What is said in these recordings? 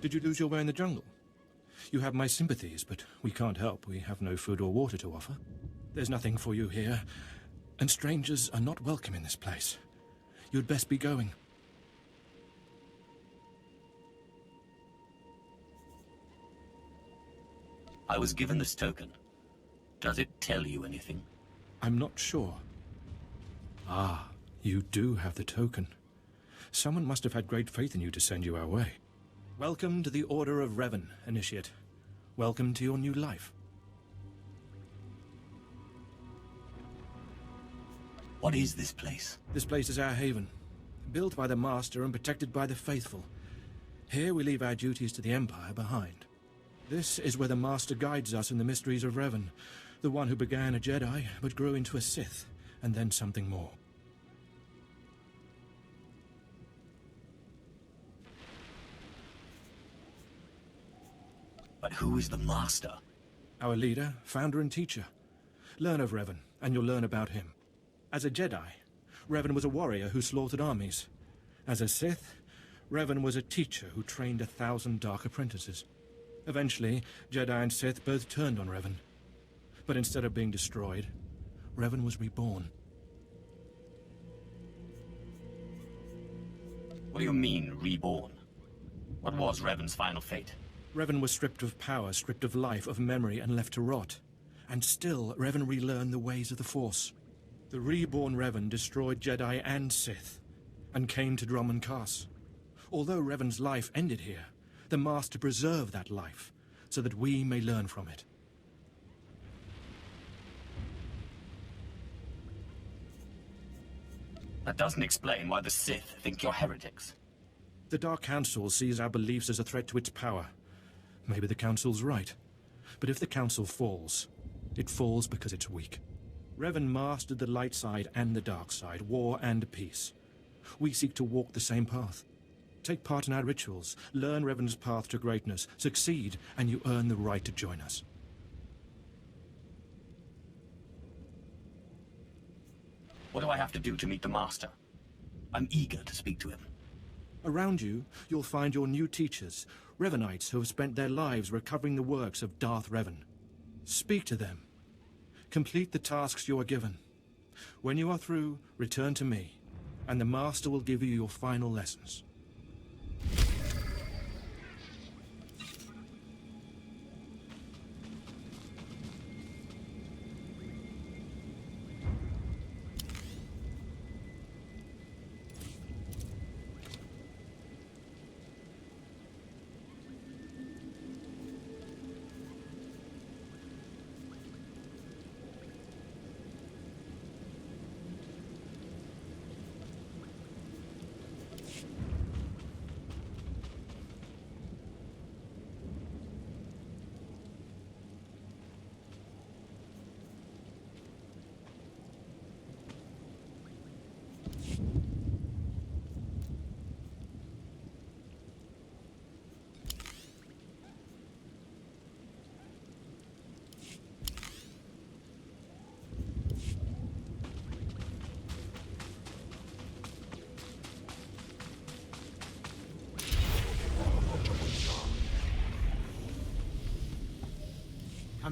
Did you lose your way in the jungle? You have my sympathies, but we can't help. We have no food or water to offer. There's nothing for you here, and strangers are not welcome in this place. You'd best be going. I was given this token. Does it tell you anything? I'm not sure. Ah, you do have the token. Someone must have had great faith in you to send you our way. Welcome to the Order of Revan, Initiate. Welcome to your new life. What is this place? This place is our haven, built by the Master and protected by the faithful. Here we leave our duties to the Empire behind. This is where the Master guides us in the mysteries of Revan, the one who began a Jedi but grew into a Sith, and then something more. But who is the Master? Our leader, founder and teacher. Learn of Revan, and you'll learn about him. As a Jedi, Revan was a warrior who slaughtered armies. As a Sith, Revan was a teacher who trained 1,000 dark apprentices. Eventually, Jedi and Sith both turned on Revan. But instead of being destroyed, Revan was reborn. What do you mean, reborn? What was Revan's final fate? Revan was stripped of power, stripped of life, of memory, and left to rot. And still, Revan relearned the ways of the Force. The reborn Revan destroyed Jedi and Sith, and came to Dromund Kaas. Although Revan's life ended here, the Master preserved that life, so that we may learn from it. That doesn't explain why the Sith think you're heretics. The Dark Council sees our beliefs as a threat to its power. Maybe the Council's right. But if the Council falls, it falls because it's weak. Revan mastered the light side and the dark side, war and peace. We seek to walk the same path. Take part in our rituals, learn Revan's path to greatness, succeed, and you earn the right to join us. What do I have to do to meet the Master? I'm eager to speak to him. Around you, you'll find your new teachers, Revanites who have spent their lives recovering the works of Darth Revan. Speak to them. Complete the tasks you are given. When you are through, return to me, and the Master will give you your final lessons.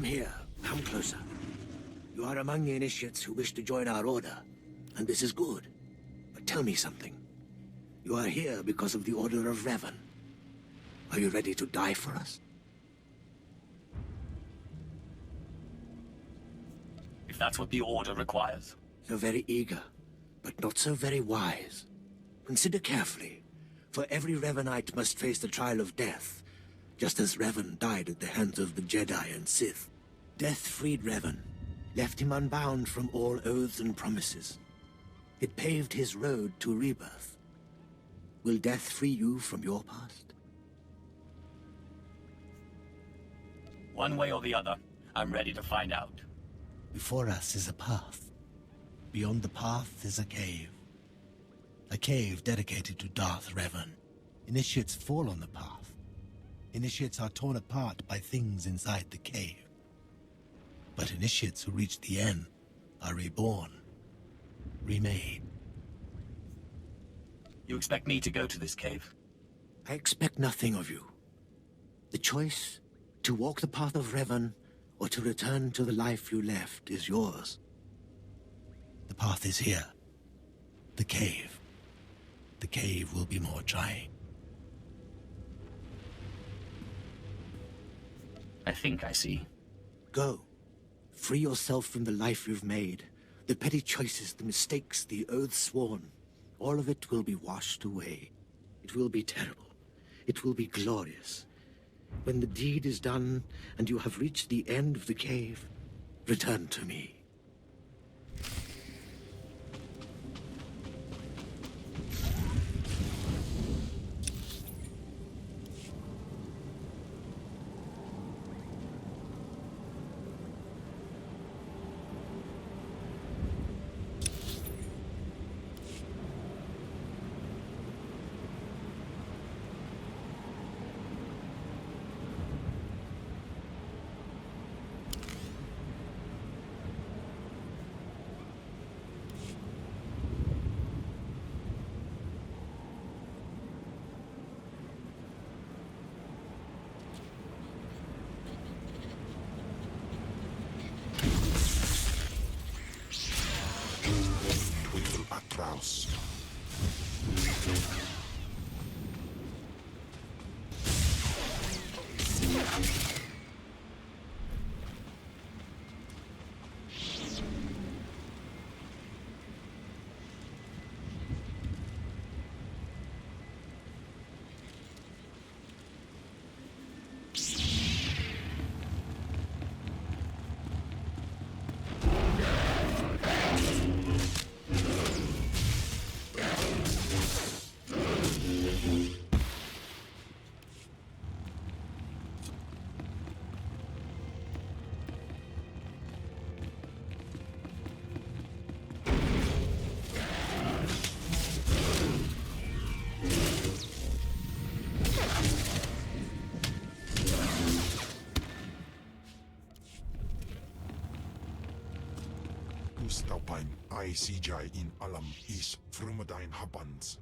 Come here. Come closer. You are among the initiates who wish to join our order, and this is good. But tell me something. You are here because of the Order of Revan. Are you ready to die for us? If that's what the Order requires. So very eager, but not so very wise. Consider carefully, for every Revanite must face the trial of death, just as Revan died at the hands of the Jedi and Sith. Death freed Revan, left him unbound from all oaths and promises. It paved his road to rebirth. Will death free you from your past? One way or the other, I'm ready to find out. Before us is a path. Beyond the path is a cave. A cave dedicated to Darth Revan. Initiates fall on the path. Initiates are torn apart by things inside the cave. But initiates who reach the end are reborn, remade. You expect me to go to this cave? I expect nothing of you. The choice to walk the path of Revan or to return to the life you left is yours. The path is here. The cave. The cave will be more trying. I think I see. Go. Free yourself from the life you've made. The petty choices, the mistakes, the oaths sworn. All of it will be washed away. It will be terrible. It will be glorious. When the deed is done and you have reached the end of the cave, return to me. Atlas. Gustaupain ICJ in alam is Frumodain Habans.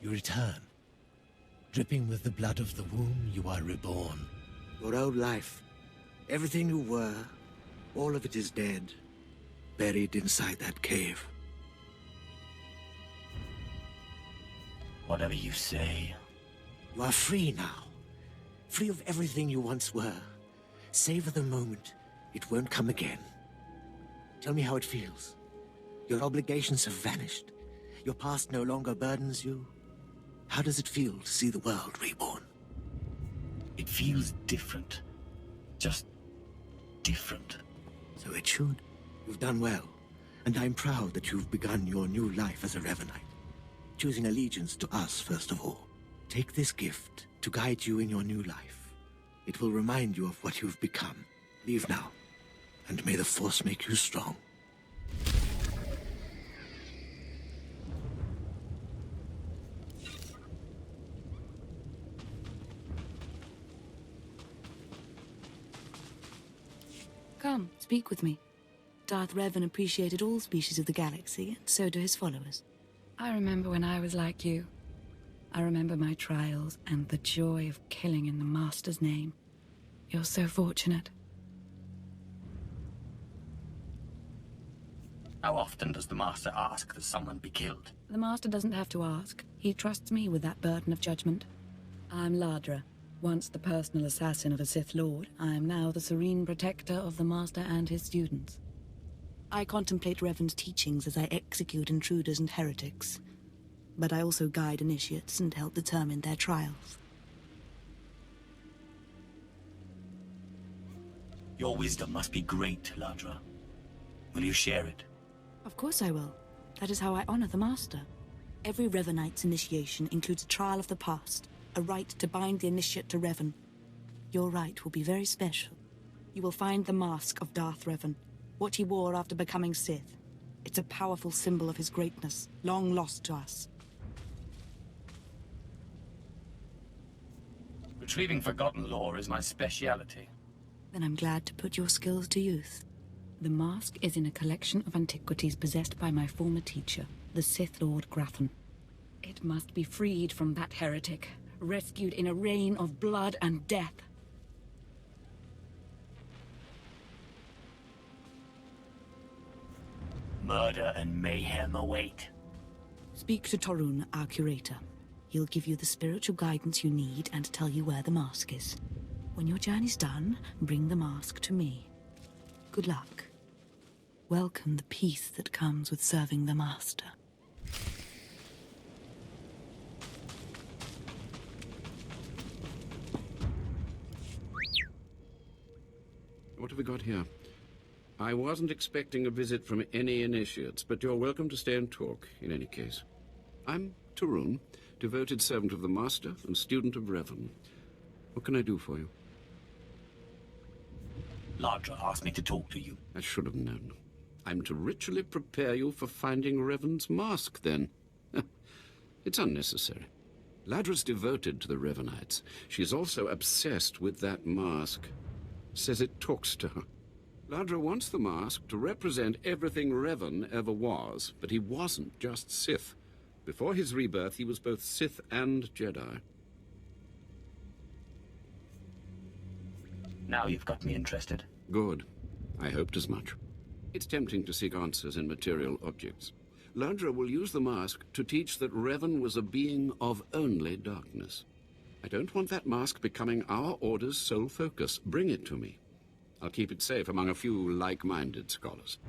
You return. Dripping with the blood of the womb, you are reborn. Your old life, everything you were, all of it is dead, buried inside that cave. Whatever you say. You are free now. Free of everything you once were. Savor the moment. It won't come again. Tell me how it feels. Your obligations have vanished. Your past no longer burdens you. How does it feel to see the world reborn? It feels different. Just different. So it should. You've done well, and I'm proud that you've begun your new life as a Revanite, choosing allegiance to us first of all. Take this gift to guide you in your new life. It will remind you of what you've become. Leave now, and may the Force make you strong. Come, speak with me. Darth Revan appreciated all species of the galaxy, and so do his followers. I remember when I was like you. I remember my trials and the joy of killing in the Master's name. You're so fortunate. How often does the Master ask that someone be killed? The Master doesn't have to ask. He trusts me with that burden of judgment. I'm Ladra. Once the personal assassin of a Sith Lord, I am now the serene protector of the Master and his students. I contemplate Revan's teachings as I execute intruders and heretics. But I also guide initiates and help determine their trials. Your wisdom must be great, Ladra. Will you share it? Of course I will. That is how I honor the Master. Every Revanite's initiation includes a trial of the past, a rite to bind the initiate to Revan. Your rite will be very special. You will find the mask of Darth Revan, what he wore after becoming Sith. It's a powerful symbol of his greatness, long lost to us. Retrieving forgotten lore is my speciality. Then I'm glad to put your skills to use. The mask is in a collection of antiquities possessed by my former teacher, the Sith Lord Grafan. It must be freed from that heretic, rescued in a rain of blood and death. Murder and mayhem await. Speak to Torun, our curator. He'll give you the spiritual guidance you need and tell you where the mask is. When your journey's done, bring the mask to me. Good luck. Welcome the peace that comes with serving the Master. What have we got here? I wasn't expecting a visit from any initiates, but you're welcome to stay and talk, in any case. I'm Torun, devoted servant of the Master and student of Revan. What can I do for you? Ladra asked me to talk to you. I should have known. I'm to ritually prepare you for finding Revan's mask, then. It's unnecessary. Ladra's devoted to the Revanites. She's also obsessed with that mask. Says it talks to her. Ladra wants the mask to represent everything Revan ever was, but he wasn't just Sith. Before his rebirth, he was both Sith and Jedi. Now you've got me interested. Good. I hoped as much. It's tempting to seek answers in material objects. Ladra will use the mask to teach that Revan was a being of only darkness. I don't want that mask becoming our Order's sole focus. Bring it to me. I'll keep it safe among a few like-minded scholars.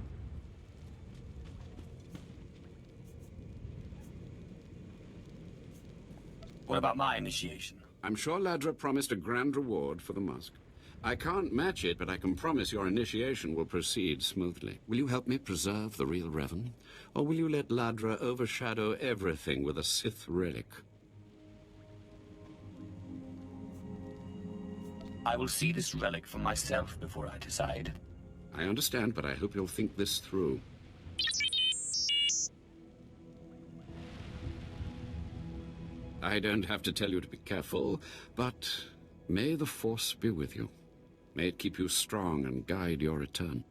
What about my initiation? I'm sure Ladra promised a grand reward for the mask. I can't match it, but I can promise your initiation will proceed smoothly. Will you help me preserve the real Revan? Or will you let Ladra overshadow everything with a Sith relic? I will see this relic for myself before I decide. I understand, but I hope you'll think this through. I don't have to tell you to be careful, but may the Force be with you. May it keep you strong and guide your return.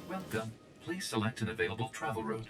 Welcome. Please select an available travel route.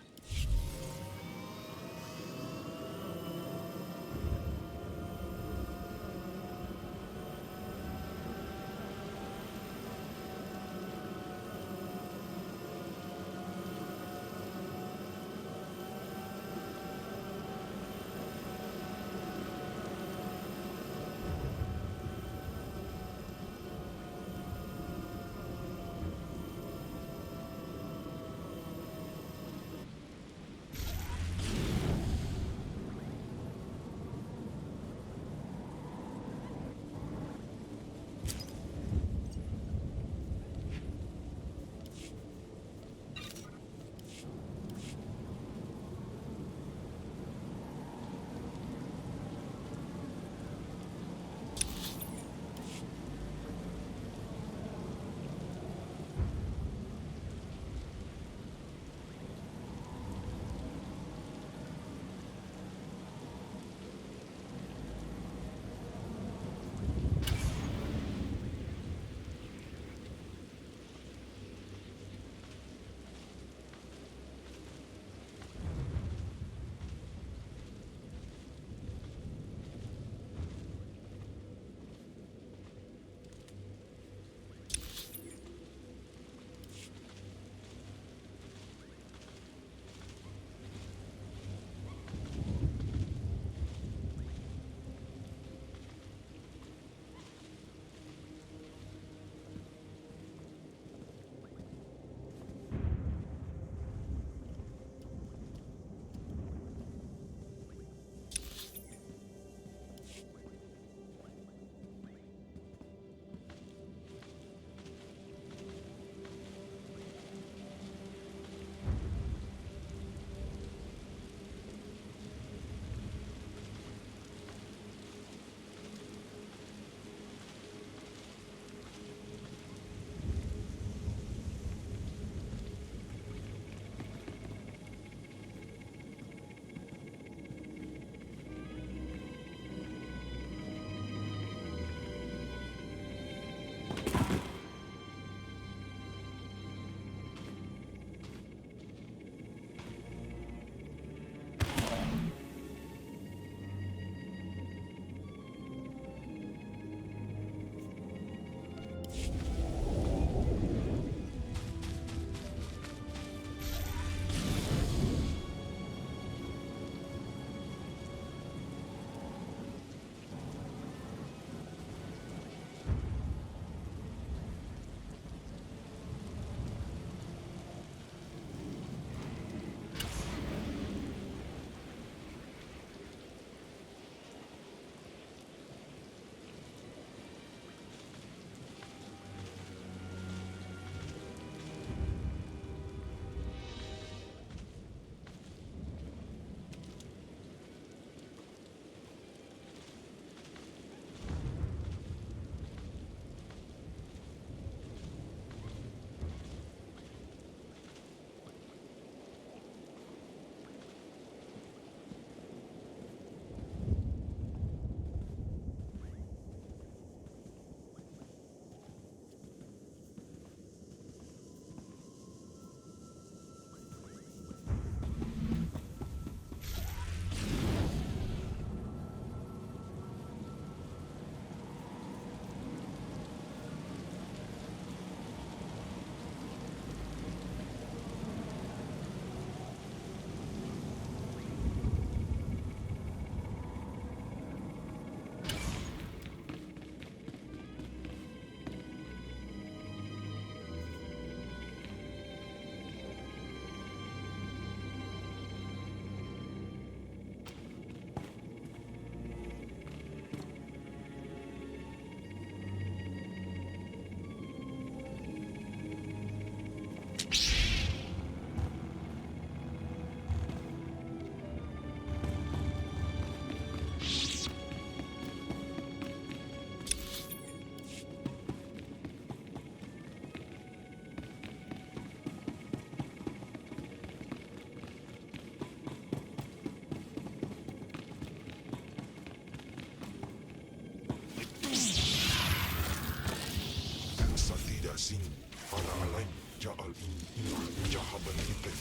Ja'al in ina jahaban ipet.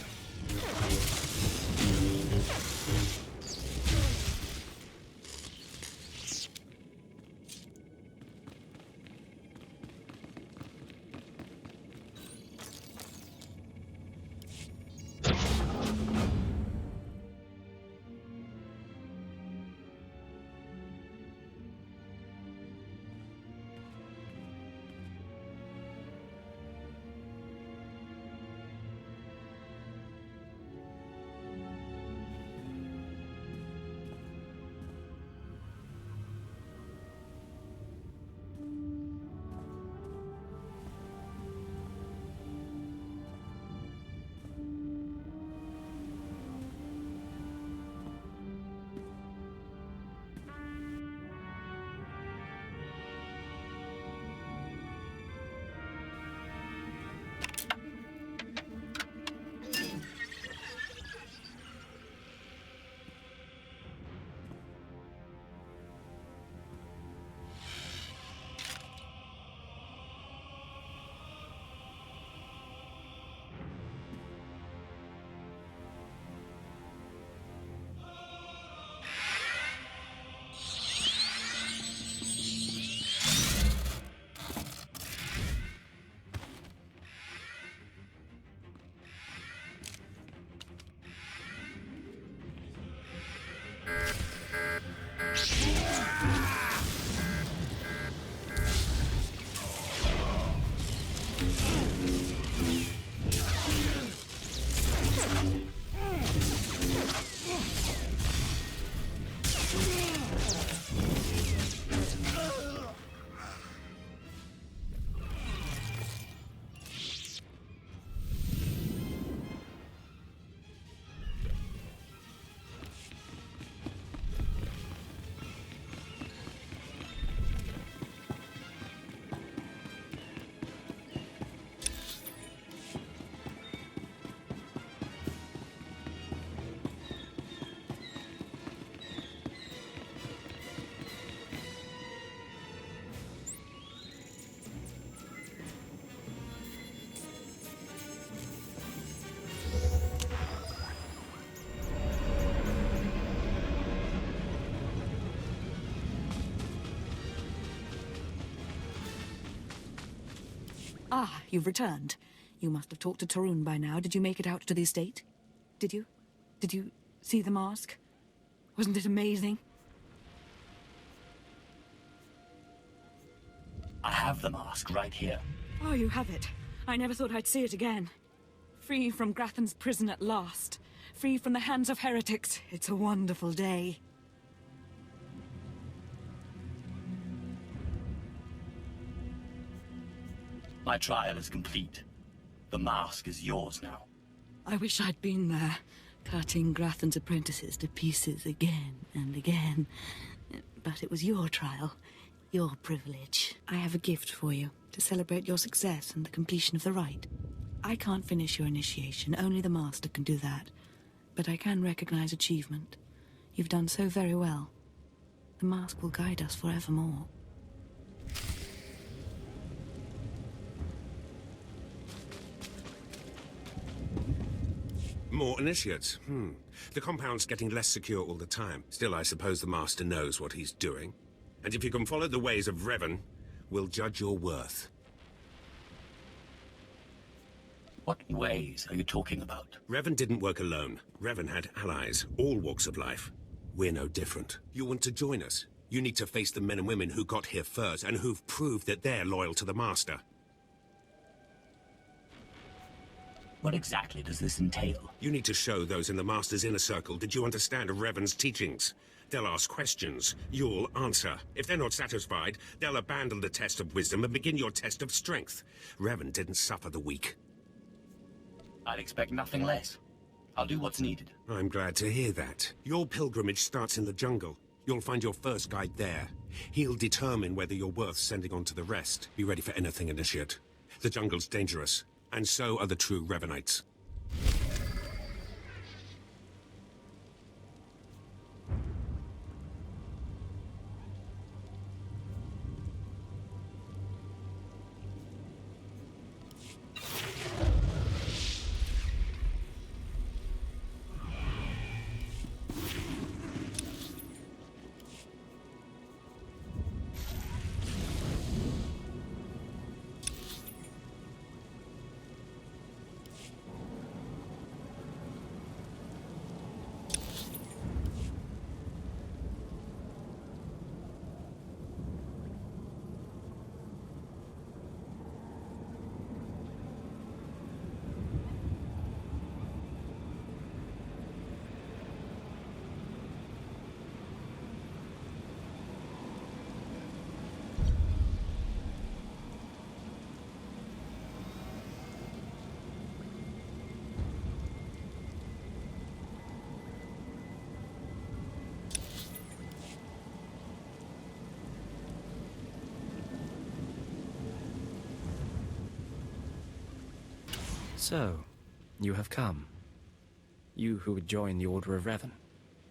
Ah, you've returned. You must have talked to Tarun by now. Did you make it out to the estate? Did you? Did you see the mask? Wasn't it amazing? I have the mask right here. Oh, you have it. I never thought I'd see it again. Free from Grathan's prison at last. Free from the hands of heretics. It's a wonderful day. My trial is complete. The mask is yours now. I wish I'd been there, cutting Grathan's apprentices to pieces again and again. But it was your trial, your privilege. I have a gift for you, to celebrate your success and the completion of the rite. I can't finish your initiation, only the Master can do that. But I can recognize achievement. You've done so very well. The mask will guide us forevermore. More initiates. The compound's getting less secure all the time. Still, I suppose the Master knows what he's doing. And if you can follow the ways of Revan, we'll judge your worth. What ways are you talking about? Revan didn't work alone. Revan had allies, all walks of life. We're no different. You want to join us? You need to face the men and women who got here first and who've proved that they're loyal to the Master. What exactly does this entail? You need to show those in the Master's inner circle that you understand Revan's teachings. They'll ask questions. You'll answer. If they're not satisfied, they'll abandon the test of wisdom and begin your test of strength. Revan didn't suffer the weak. I'd expect nothing less. I'll do what's needed. I'm glad to hear that. Your pilgrimage starts in the jungle. You'll find your first guide there. He'll determine whether you're worth sending on to the rest. Be ready for anything, Initiate. The jungle's dangerous, and so are the true Revanites. So, you have come. You who would join the Order of Revan.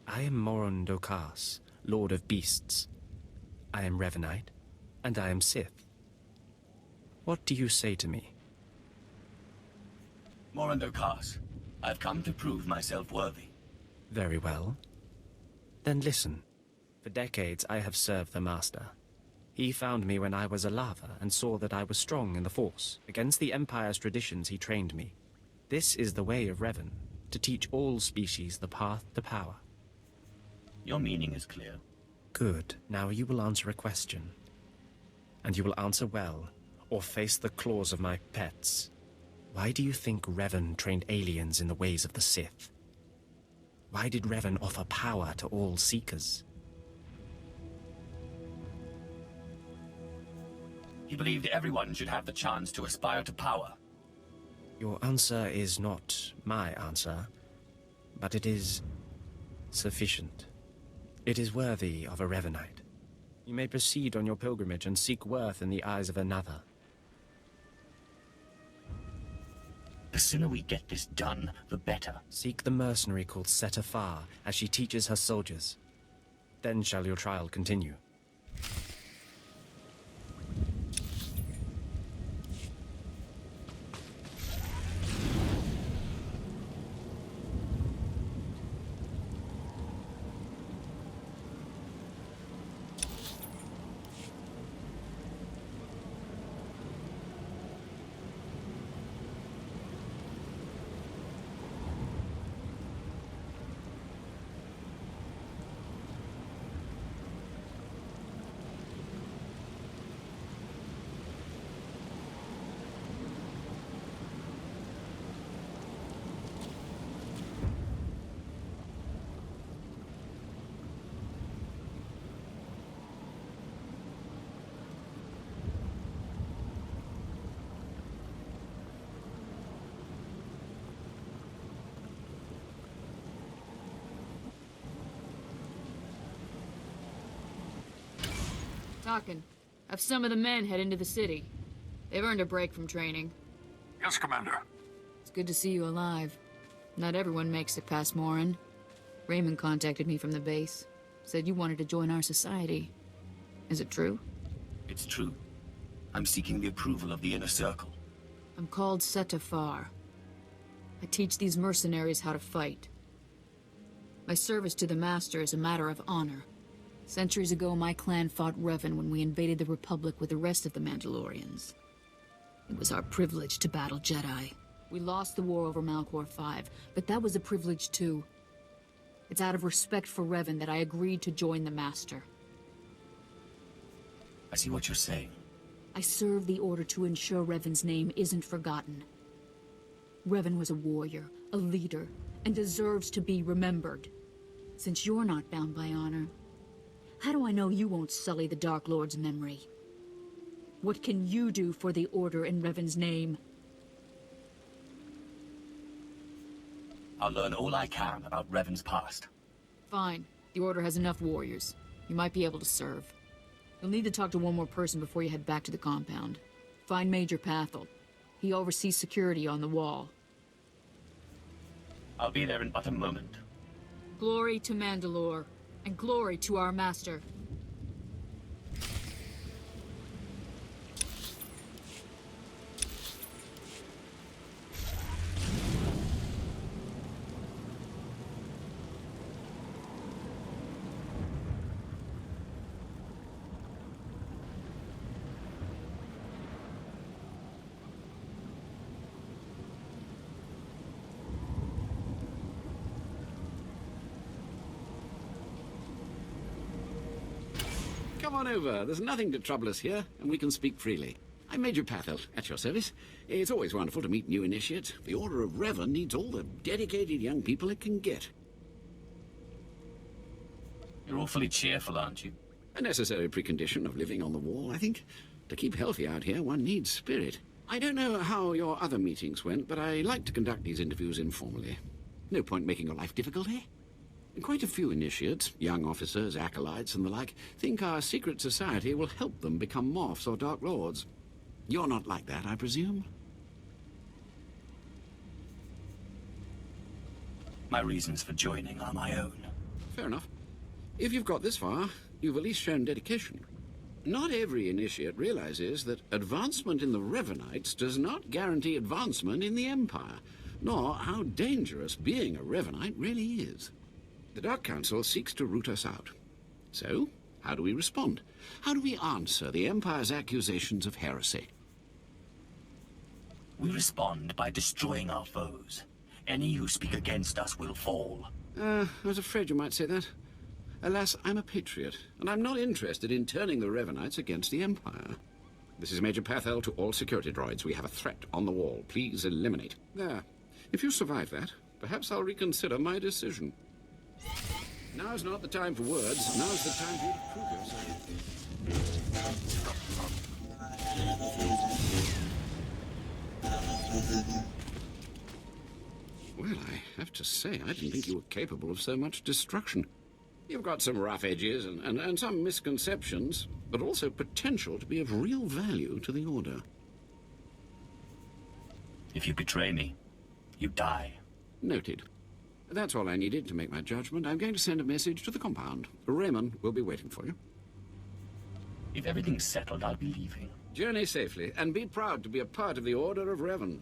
I am Moron Dokas, Lord of Beasts. I am Revanite, and I am Sith. What do you say to me? Morandokas, I've come to prove myself worthy. Very well. Then listen. For decades I have served the Master. He found me when I was a lava and saw that I was strong in the Force. Against the Empire's traditions he trained me. This is the way of Revan, to teach all species the path to power. Your meaning is clear. Good. Now you will answer a question. And you will answer well, or face the claws of my pets. Why do you think Revan trained aliens in the ways of the Sith? Why did Revan offer power to all Seekers? He believed everyone should have the chance to aspire to power. Your answer is not my answer, but it is sufficient. It is worthy of a Revanite. You may proceed on your pilgrimage and seek worth in the eyes of another. The sooner we get this done, the better. Seek the mercenary called Setafar as she teaches her soldiers. Then shall your trial continue. Talking. Have some of the men head into the city. They've earned a break from training. Yes, Commander. It's good to see you alive. Not everyone makes it past Morin. Raymond contacted me from the base. Said you wanted to join our society. Is it true? It's true. I'm seeking the approval of the Inner Circle. I'm called Setafar. I teach these mercenaries how to fight. My service to the Master is a matter of honor. Centuries ago, my clan fought Revan when we invaded the Republic with the rest of the Mandalorians. It was our privilege to battle Jedi. We lost the war over Malchor 5, but that was a privilege too. It's out of respect for Revan that I agreed to join the Master. I see what you're saying. I serve the Order to ensure Revan's name isn't forgotten. Revan was a warrior, a leader, and deserves to be remembered. Since you're not bound by honor, how do I know you won't sully the Dark Lord's memory? What can you do for the Order in Revan's name? I'll learn all I can about Revan's past. Fine. The Order has enough warriors. You might be able to serve. You'll need to talk to one more person before you head back to the compound. Find Major Pathel. He oversees security on the wall. I'll be there in but a moment. Glory to Mandalore, and glory to our Master. Come on over. There's nothing to trouble us here, and we can speak freely. I'm Major Pathel, at your service. It's always wonderful to meet new initiates. The Order of Revan needs all the dedicated young people it can get. You're awfully cheerful, aren't you? A necessary precondition of living on the wall, I think. To keep healthy out here, one needs spirit. I don't know how your other meetings went, but I like to conduct these interviews informally. No point making your life difficult, eh? Quite a few initiates, young officers, acolytes, and the like, think our secret society will help them become morphs or Dark Lords. You're not like that, I presume? My reasons for joining are my own. Fair enough. If you've got this far, you've at least shown dedication. Not every initiate realizes that advancement in the Revenites does not guarantee advancement in the Empire, nor how dangerous being a Revenite really is. The Dark Council seeks to root us out. So, how do we respond? How do we answer the Empire's accusations of heresy? We respond by destroying our foes. Any who speak against us will fall. I was afraid you might say that. Alas, I'm a patriot, and I'm not interested in turning the Revenites against the Empire. This is Major Pathel to all security droids. We have a threat on the wall. Please eliminate. There. If you survive that, perhaps I'll reconsider my decision. Now's not the time for words. Now's the time for you to prove yourself. Well, I have to say, I didn't think you were capable of so much destruction. You've got some rough edges and some misconceptions, but also potential to be of real value to the Order. If you betray me, you die. Noted. That's all I needed to make my judgment. I'm going to send a message to the compound. Raymond will be waiting for you. If everything's settled, I'll be leaving. Journey safely, and be proud to be a part of the Order of Revan.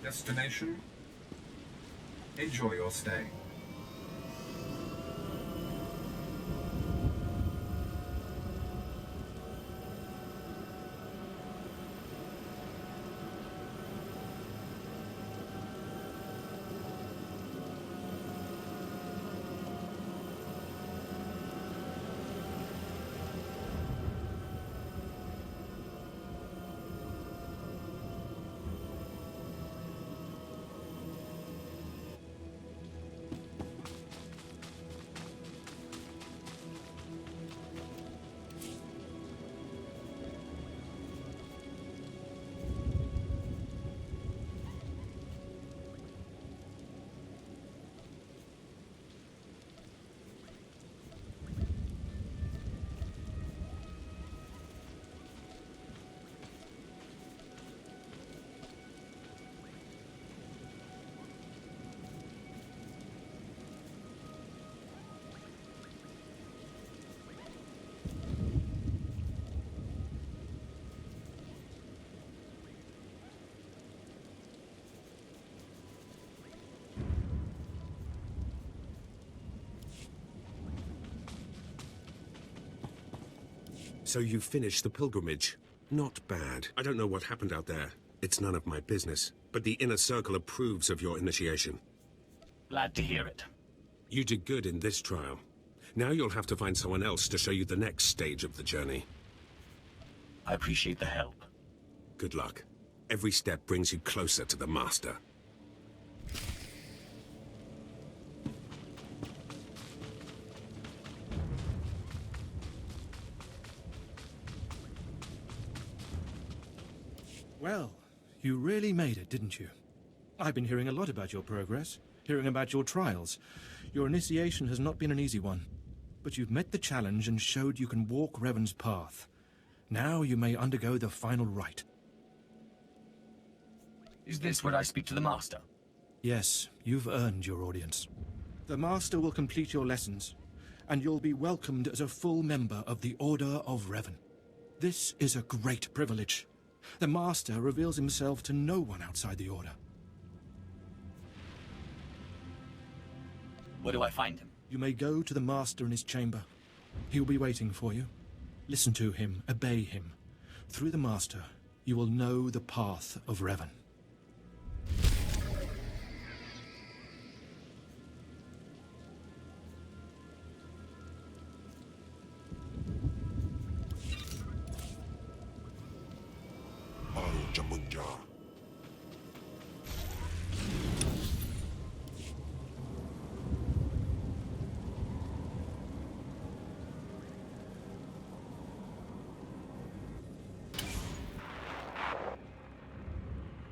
Destination. Enjoy your stay. So you finished the pilgrimage. Not bad. I don't know what happened out there. It's none of my business. But the Inner Circle approves of your initiation. Glad to hear it. You did good in this trial. Now you'll have to find someone else to show you the next stage of the journey. I appreciate the help. Good luck. Every step brings you closer to the Master. Well, you really made it, didn't you? I've been hearing a lot about your progress, hearing about your trials. Your initiation has not been an easy one, but you've met the challenge and showed you can walk Revan's path. Now you may undergo the final rite. Is this where I speak to the Master? Yes, you've earned your audience. The Master will complete your lessons, and you'll be welcomed as a full member of the Order of Revan. This is a great privilege. The Master reveals himself to no one outside the Order. Where do I find him? You may go to the Master in his chamber. He'll be waiting for you. Listen to him, obey him. Through the Master, you will know the path of Revan.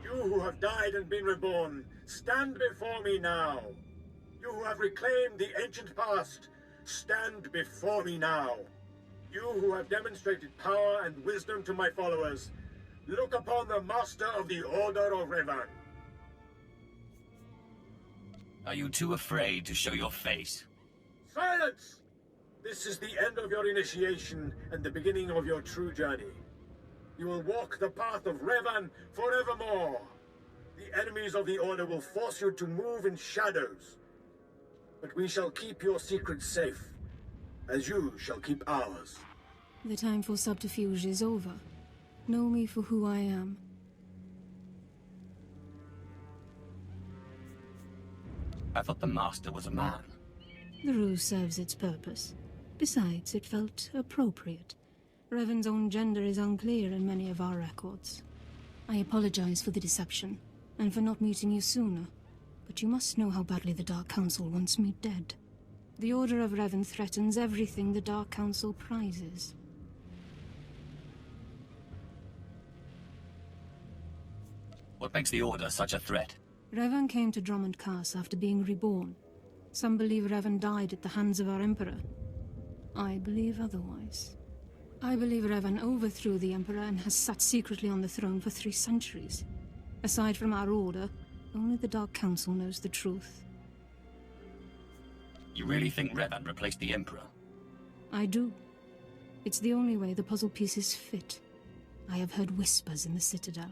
You who have died and been reborn, stand before me now. You who have reclaimed the ancient past, stand before me now. You who have demonstrated power and wisdom to my followers, look upon the Master of the Order of Revan. Are you too afraid to show your face? Silence! This is the end of your initiation and the beginning of your true journey. You will walk the path of Revan forevermore. The enemies of the Order will force you to move in shadows. But we shall keep your secrets safe, as you shall keep ours. The time for subterfuge is over. Know me for who I am. I thought the Master was a man. The ruse serves its purpose. Besides, it felt appropriate. Revan's own gender is unclear in many of our records. I apologize for the deception, and for not meeting you sooner. But you must know how badly the Dark Council wants me dead. The Order of Revan threatens everything the Dark Council prizes. What makes the Order such a threat? Revan came to Drummond Cass after being reborn. Some believe Revan died at the hands of our Emperor. I believe otherwise. I believe Revan overthrew the Emperor and has sat secretly on the throne for 3 centuries. Aside from our Order, only the Dark Council knows the truth. You really think Revan replaced the Emperor? I do. It's the only way the puzzle pieces fit. I have heard whispers in the Citadel.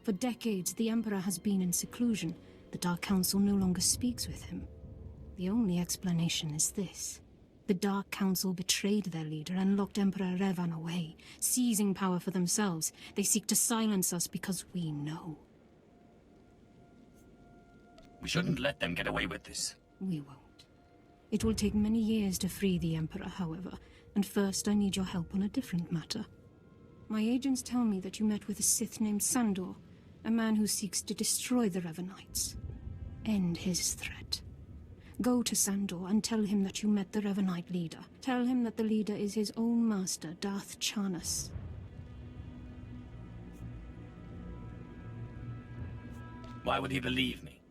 For decades, the Emperor has been in seclusion. The Dark Council no longer speaks with him. The only explanation is this. The Dark Council betrayed their leader and locked Emperor Revan away, seizing power for themselves. They seek to silence us because we know. We shouldn't let them get away with this. We won't. It will take many years to free the Emperor, however, and first I need your help on a different matter. My agents tell me that you met with a Sith named Sandor, a man who seeks to destroy the Revanites. End his threat. Go to Sandor and tell him that you met the Revanite leader. Tell him that the leader is his own master, Darth Charnas. Why would he believe me?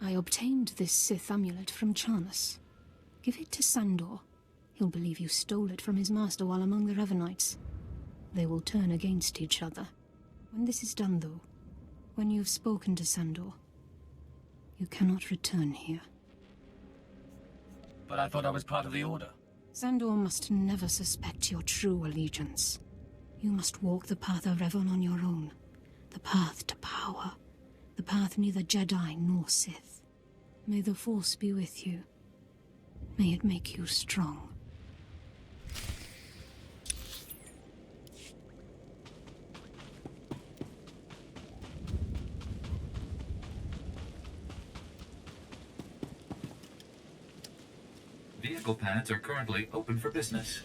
I obtained this Sith amulet from Charnas. Give it to Sandor. He'll believe you stole it from his master while among the Revanites. They will turn against each other. When this is done, though, when you've spoken to Sandor, you cannot return here. But I thought I was part of the Order. Sandor must never suspect your true allegiance. You must walk the path of Revan on your own. The path to power. The path neither Jedi nor Sith. May the Force be with you. May it make you strong. Vehicle pads are currently open for business.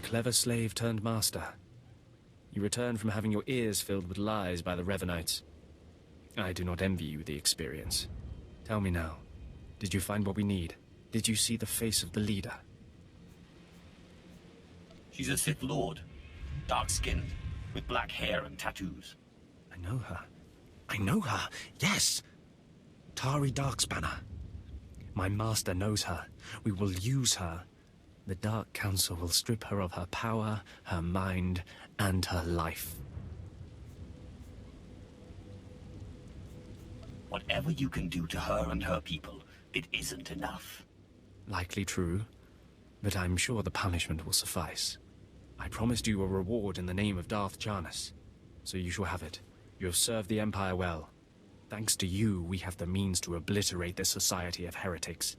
Clever slave turned master. You return from having your ears filled with lies by the Revanites. I do not envy you the experience. Tell me now, did you find what we need? Did you see the face of the leader? She's a Sith Lord. Dark-skinned, with black hair and tattoos. I know her. I know her, yes! Tari Darkspanner. My master knows her. We will use her. The Dark Council will strip her of her power, her mind, and her life. Whatever you can do to her and her people, it isn't enough. Likely true. but I'm sure the punishment will suffice. I promised you a reward in the name of Darth Jarnus, so you shall have it. You have served the Empire well. Thanks to you, we have the means to obliterate this society of heretics.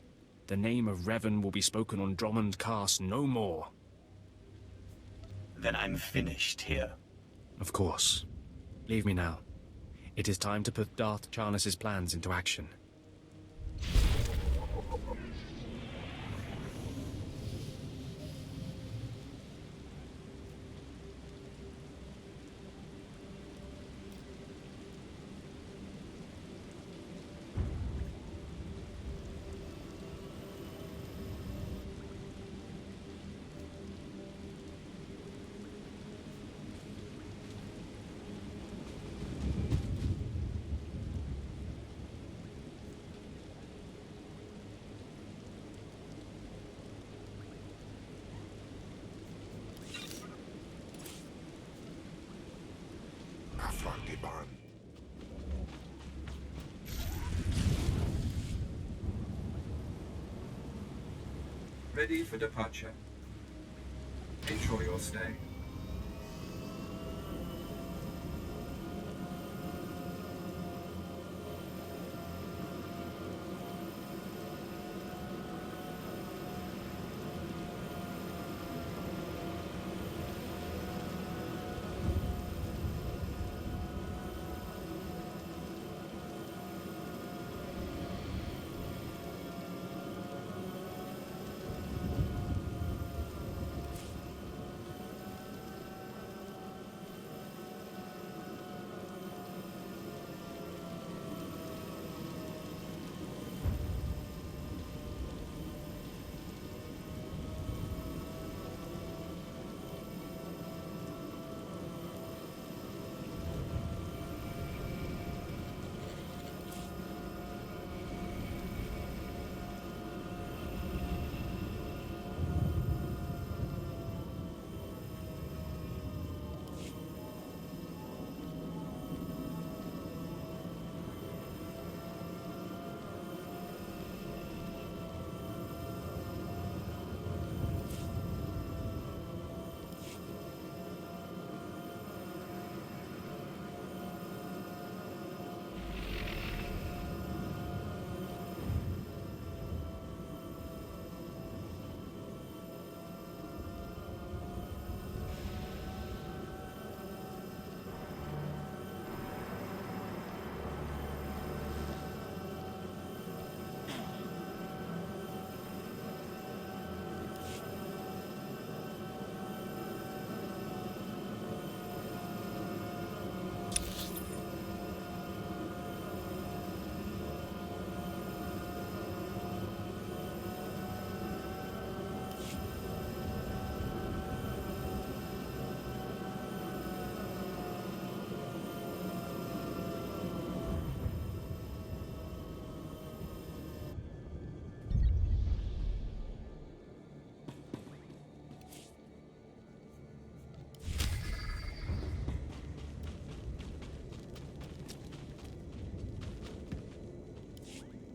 The name of Revan will be spoken on Drummond Cast no more. Then I'm finished here. Of course. Leave me now. It is time to put Darth Jarnus's plans into action. Ready for departure. Enjoy your stay.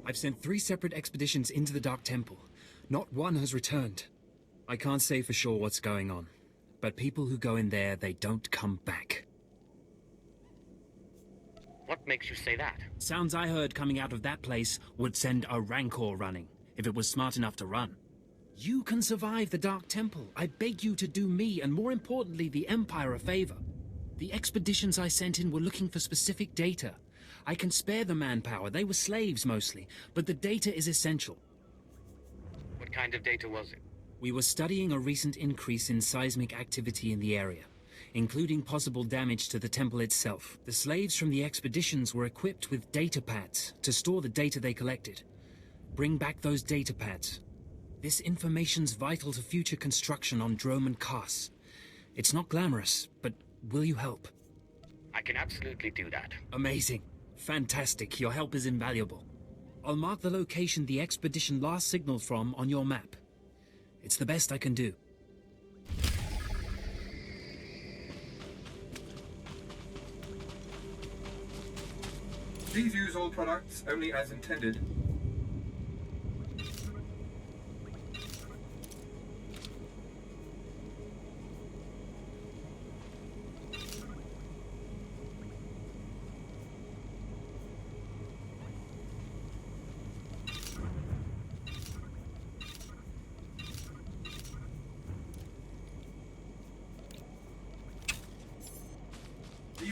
I've sent 3 separate expeditions into the Dark Temple. Not one has returned. I can't say for sure what's going on, but people who go in there, they don't come back. What makes you say that? Sounds I heard coming out of that place would send a Rancor running, if it was smart enough to run. You can survive the Dark Temple. I beg you to do me, and more importantly, the Empire a favor. The expeditions I sent in were looking for specific data. I can spare the manpower, they were slaves mostly, but the data is essential. What kind of data was it? We were studying a recent increase in seismic activity in the area, including possible damage to the temple itself. The slaves from the expeditions were equipped with data pads to store the data they collected. Bring back those data pads. This information's vital to future construction on Drummond Cast. It's not glamorous, but will you help? I can absolutely do that. Amazing. Fantastic. Your help is invaluable. I'll mark the location the expedition last signaled from on your map. It's the best I can do. Please use all products only as intended.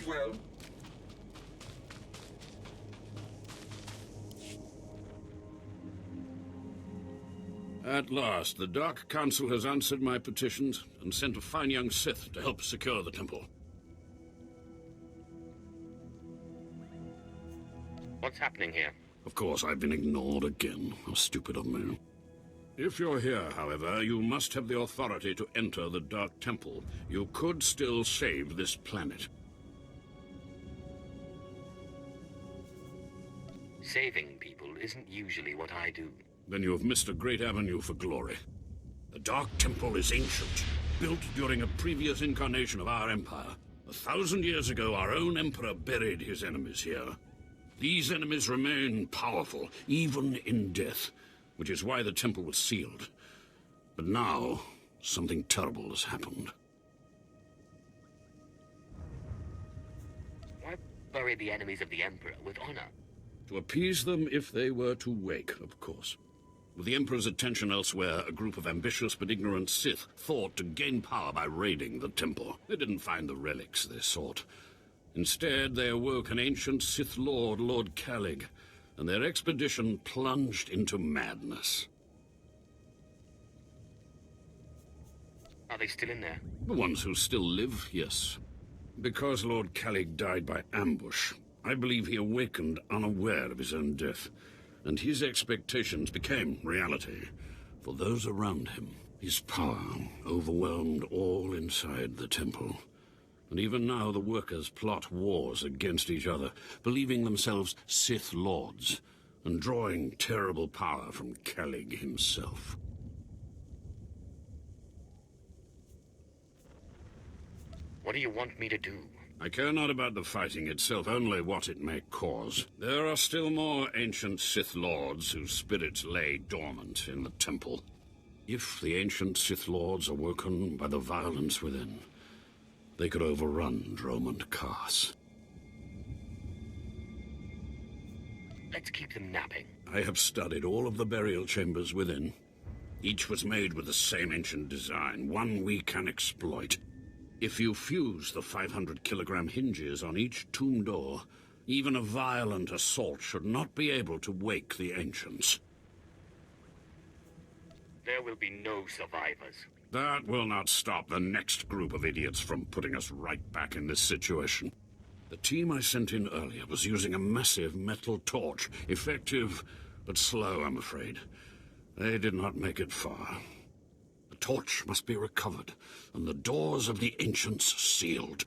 well. At last, the Dark Council has answered my petitions and sent a fine young Sith to help secure the temple. What's happening here? Of course, I've been ignored again. How stupid of me. If you're here, however, you must have the authority to enter the Dark Temple. You could still save this planet. Saving people isn't usually what I do. Then you have missed a great avenue for glory. The Dark Temple is ancient, built during a previous incarnation of our empire. 1,000 years ago, our own emperor buried his enemies here. These enemies remain powerful, even in death, which is why the temple was sealed. But now, something terrible has happened. Why bury the enemies of the Emperor with honor? To appease them if they were to wake, of course. With the Emperor's attention elsewhere, a group of ambitious but ignorant Sith thought to gain power by raiding the temple. They didn't find the relics they sought. Instead, they awoke an ancient Sith Lord, Lord Calig, and their expedition plunged into madness. Are they still in there? The ones who still live, yes. Because Lord Calig died by ambush, I believe he awakened unaware of his own death, and his expectations became reality for those around him. His power overwhelmed all inside the temple. And even now the workers plot wars against each other, believing themselves Sith Lords, and drawing terrible power from Calig himself. What do you want me to do? I care not about the fighting itself, only what it may cause. There are still more ancient Sith Lords whose spirits lay dormant in the temple. If the ancient Sith Lords are woken by the violence within, they could overrun Dromund Kaas. Let's keep them napping. I have studied all of the burial chambers within. Each was made with the same ancient design, one we can exploit. If you fuse the 500-kilogram hinges on each tomb door, even a violent assault should not be able to wake the ancients. There will be no survivors. That will not stop the next group of idiots from putting us right back in this situation. The team I sent in earlier was using a massive metal torch. Effective, but slow, I'm afraid. They did not make it far. The torch must be recovered, and the doors of the ancients sealed.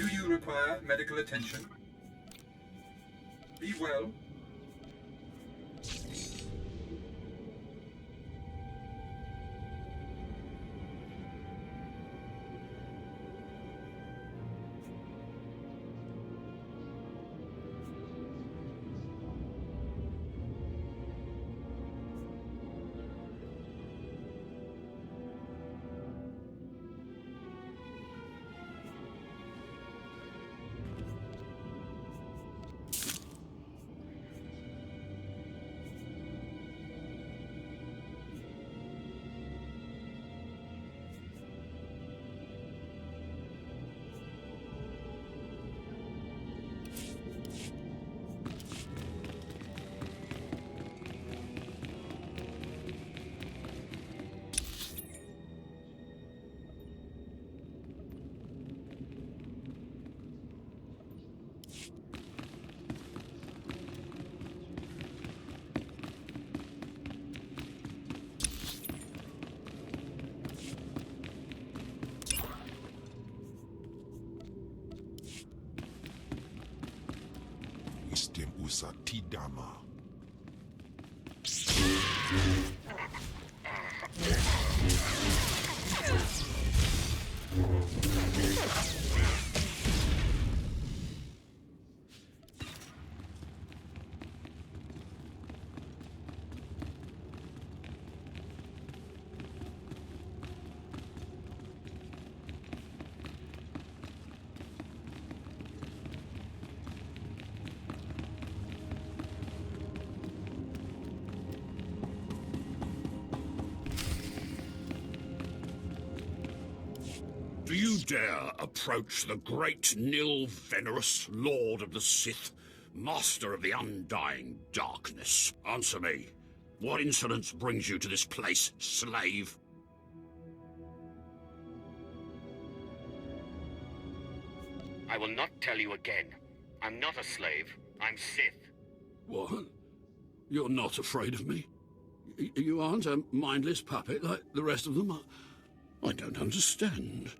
Do you require medical attention? Be well. System usa tidama. Do you dare approach the great Nil Venerus, Lord of the Sith, Master of the Undying Darkness? Answer me. What insolence brings you to this place, slave? I will not tell you again. I'm not a slave. I'm Sith. What? You're not afraid of me? You aren't a mindless puppet like the rest of them? I don't understand.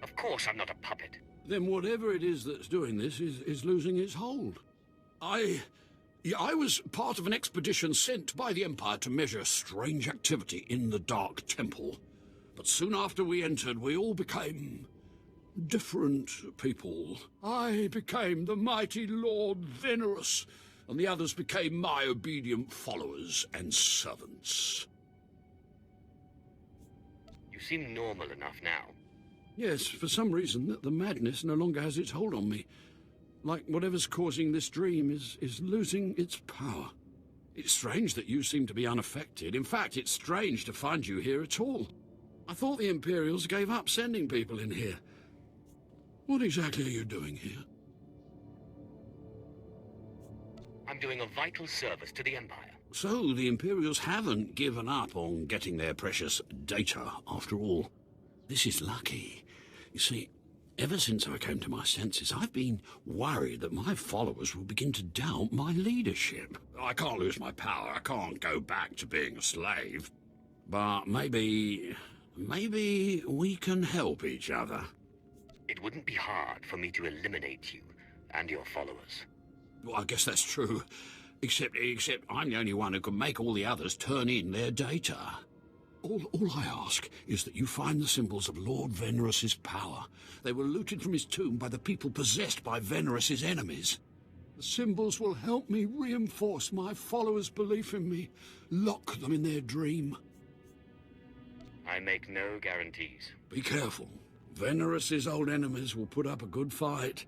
Of course I'm not a puppet. Then whatever it is that's doing this is losing its hold. I was part of an expedition sent by the Empire to measure strange activity in the Dark Temple. But soon after we entered, we all became different people. I became the mighty Lord Venerus, and the others became my obedient followers and servants. You seem normal enough now. Yes, for some reason, the madness no longer has its hold on me. Like whatever's causing this dream is losing its power. It's strange that you seem to be unaffected. In fact, it's strange to find you here at all. I thought the Imperials gave up sending people in here. What exactly are you doing here? I'm doing a vital service to the Empire. So, the Imperials haven't given up on getting their precious data, after all. This is lucky. You see, ever since I came to my senses, I've been worried that my followers will begin to doubt my leadership. I can't lose my power. I can't go back to being a slave. But maybe we can help each other. It wouldn't be hard for me to eliminate you and your followers. Well, I guess that's true. Except I'm the only one who can make all the others turn in their data. All I ask is that you find the symbols of Lord Venerus's power. They were looted from his tomb by the people possessed by Venerus's enemies. The symbols will help me reinforce my followers' belief in me, lock them in their dream. I make no guarantees. Be careful. Venerus's old enemies will put up a good fight.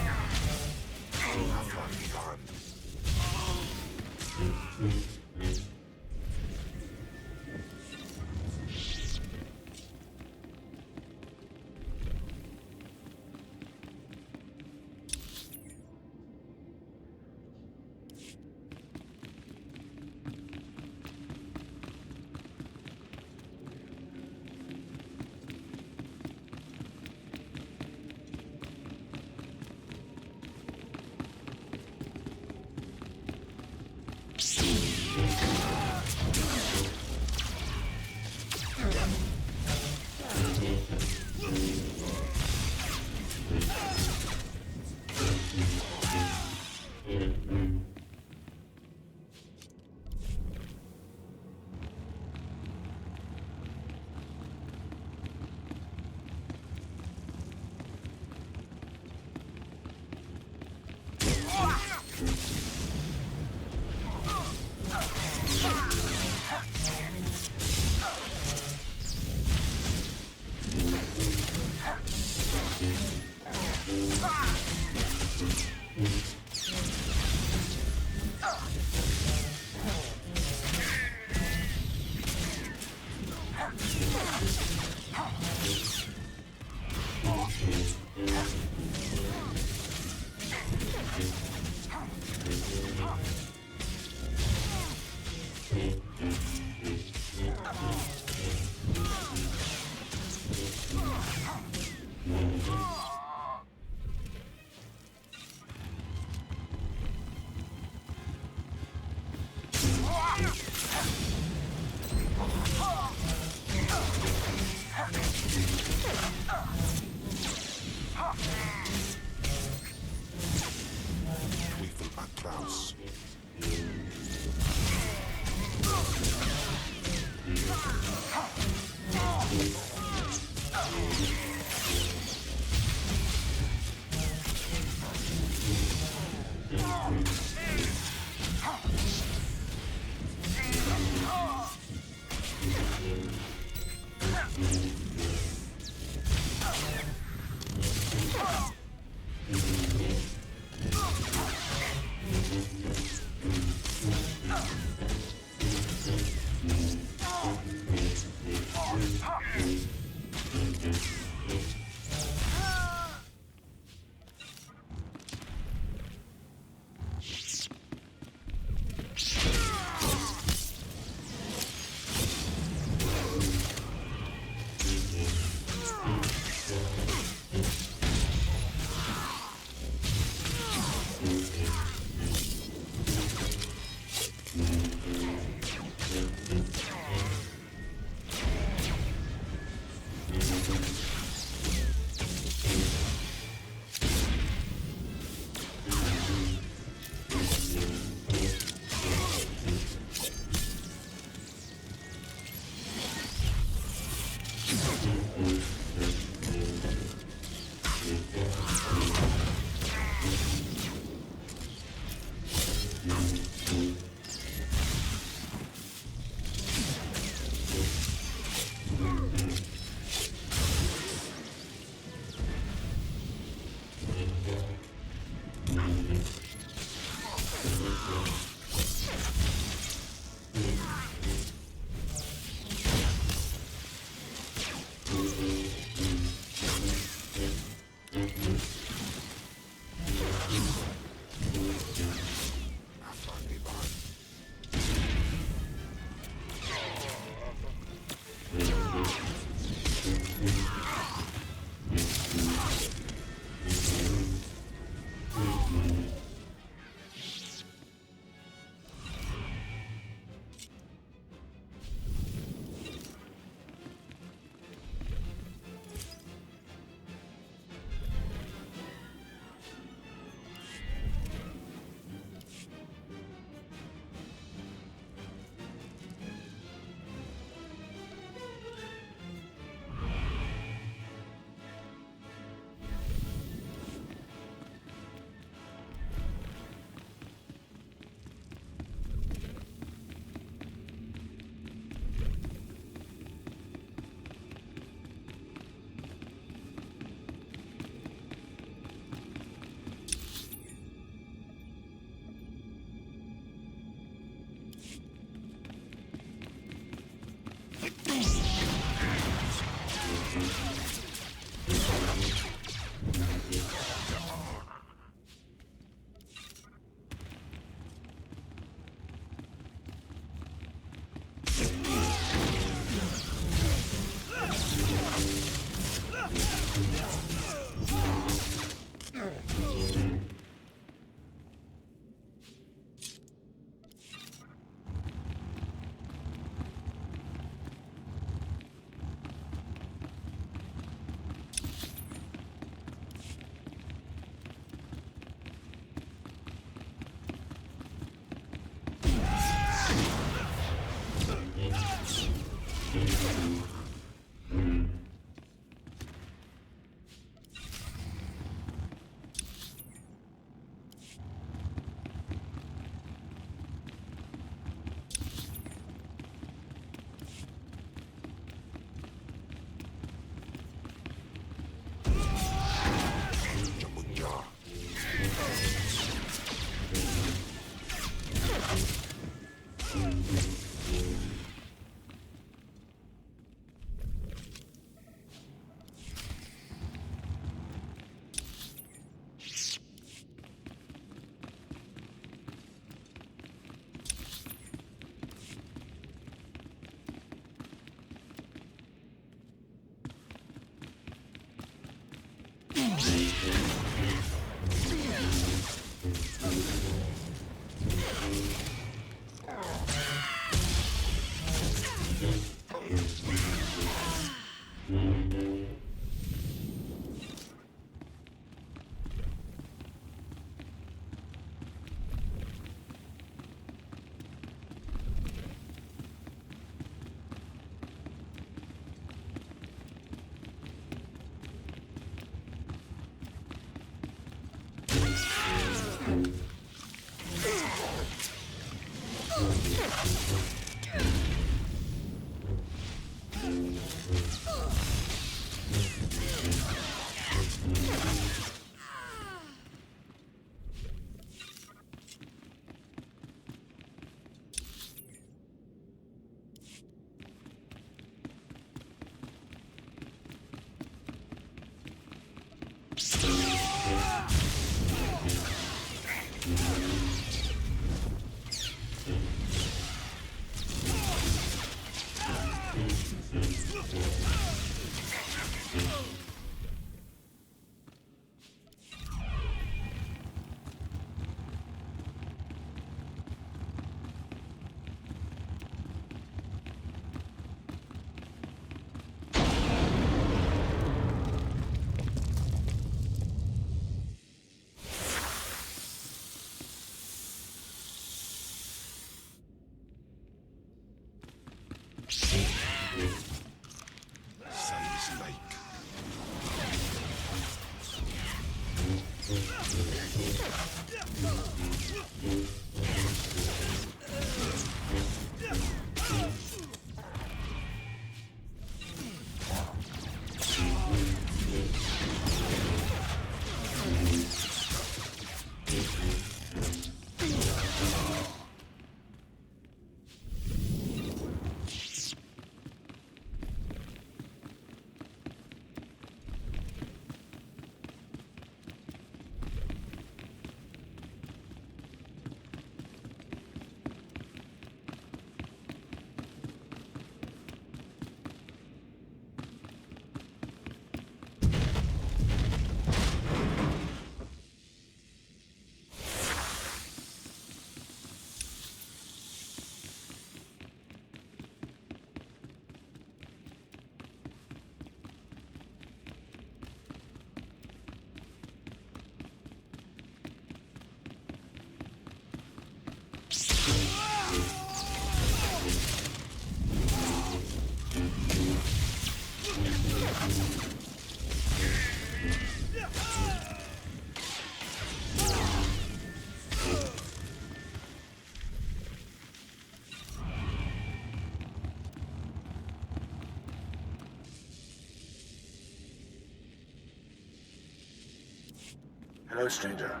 Hello, stranger.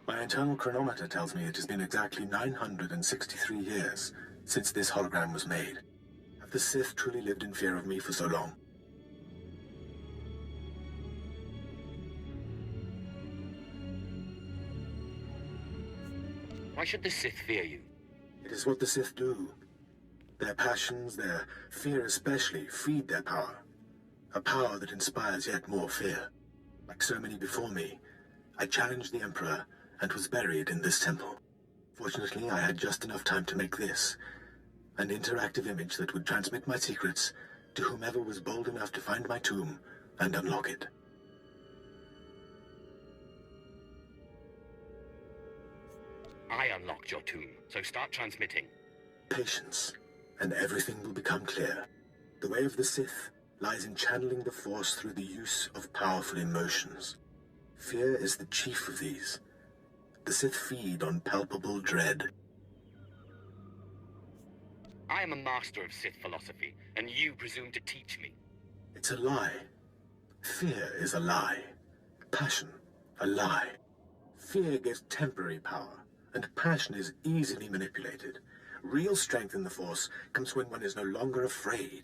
My internal chronometer tells me it has been exactly 963 years since this hologram was made. Have the Sith truly lived in fear of me for so long? Why should the Sith fear you? It is what the Sith do. Their passions, their fear especially, feed their power. A power that inspires yet more fear. Like so many before me, I challenged the Emperor and was buried in this temple. Fortunately, I had just enough time to make this. An interactive image that would transmit my secrets to whomever was bold enough to find my tomb and unlock it. I unlocked your tomb, so start transmitting. Patience, and everything will become clear. The way of the Sith lies in channeling the Force through the use of powerful emotions. Fear is the chief of these. The Sith feed on palpable dread. I am a master of Sith philosophy, and you presume to teach me. It's a lie. Fear is a lie. Passion, a lie. Fear gives temporary power, and passion is easily manipulated. Real strength in the Force comes when one is no longer afraid.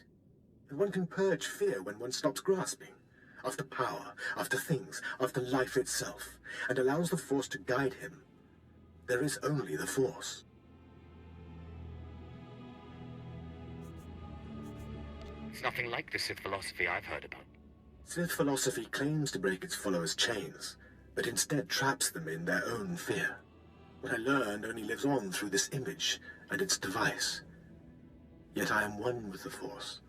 And one can purge fear when one stops grasping after power, after things, after life itself, and allows the Force to guide him. There is only the Force. It's nothing like the Sith philosophy I've heard about. Sith philosophy claims to break its followers' chains, but instead traps them in their own fear. What I learned only lives on through this image and its device. Yet I am one with the Force,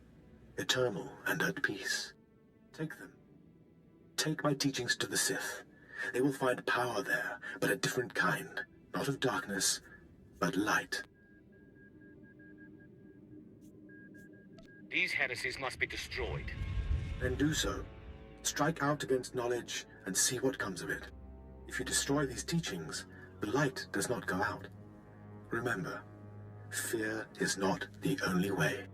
eternal and at peace. Take them. Take my teachings to the Sith. They will find power there, but a different kind. Not of darkness, but light. These heresies must be destroyed. Then do so. Strike out against knowledge and see what comes of it. If you destroy these teachings, the light does not go out. Remember, fear is not the only way.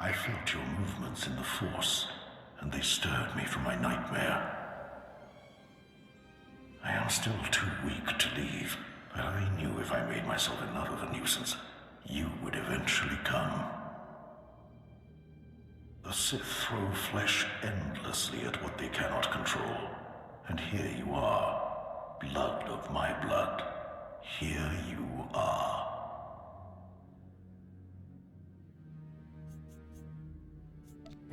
I felt your movements in the Force, and they stirred me from my nightmare. I am still too weak to leave, but I knew if I made myself enough of a nuisance, you would eventually come. The Sith throw flesh endlessly at what they cannot control. And here you are, blood of my blood. Here you are.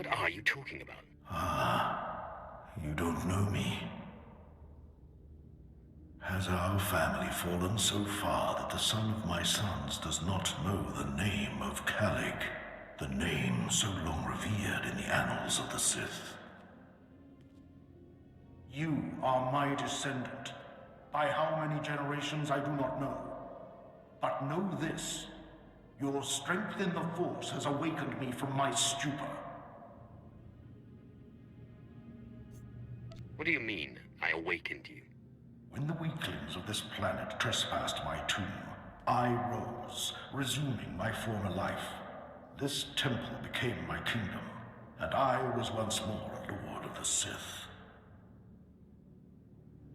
What are you talking about? Ah, you don't know me. Has our family fallen so far that the son of my sons does not know the name of Calig, the name so long revered in the annals of the Sith? You are my descendant. By how many generations I do not know. But know this, your strength in the Force has awakened me from my stupor. What do you mean, I awakened you? When the weaklings of this planet trespassed my tomb, I rose, resuming my former life. This temple became my kingdom, and I was once more a lord of the Sith.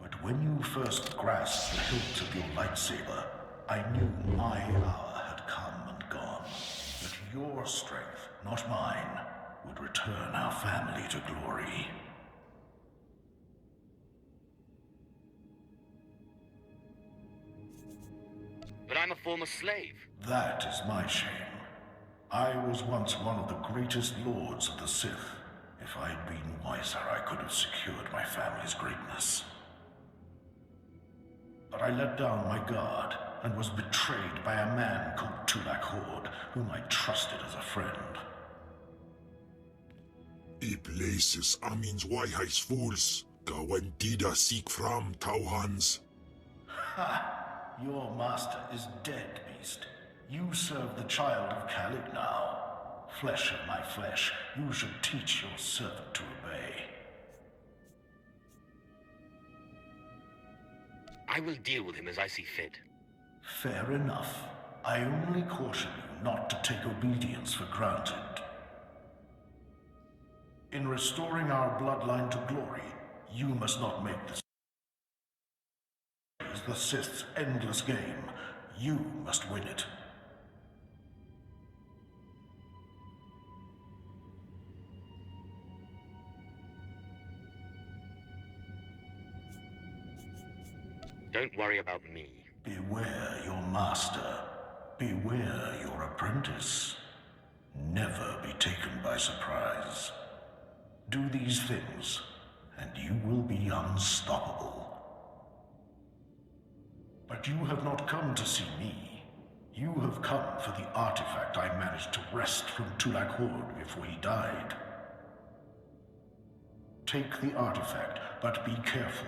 But when you first grasped the hilt of your lightsaber, I knew my hour had come and gone. That your strength, not mine, would return our family to glory. But I'm a former slave. That is my shame. I was once one of the greatest lords of the Sith. If I had been wiser, I could have secured my family's greatness. But I let down my guard and was betrayed by a man called Tulak Hord, whom I trusted as a friend. I places Amin's Waiheis fools, Gawentida seek from Tauhans. Ha! Your master is dead, beast. You serve the child of Calig now. Flesh of my flesh, you should teach your servant to obey. I will deal with him as I see fit. Fair enough. I only caution you not to take obedience for granted. In restoring our bloodline to glory, you must not make the Sith's endless game. You must win it. Don't worry about me. Beware your master. Beware your apprentice. Never be taken by surprise. Do these things, and you will be unstoppable. But you have not come to see me. You have come for the artifact I managed to wrest from Tulak Hord before he died. Take the artifact, but be careful.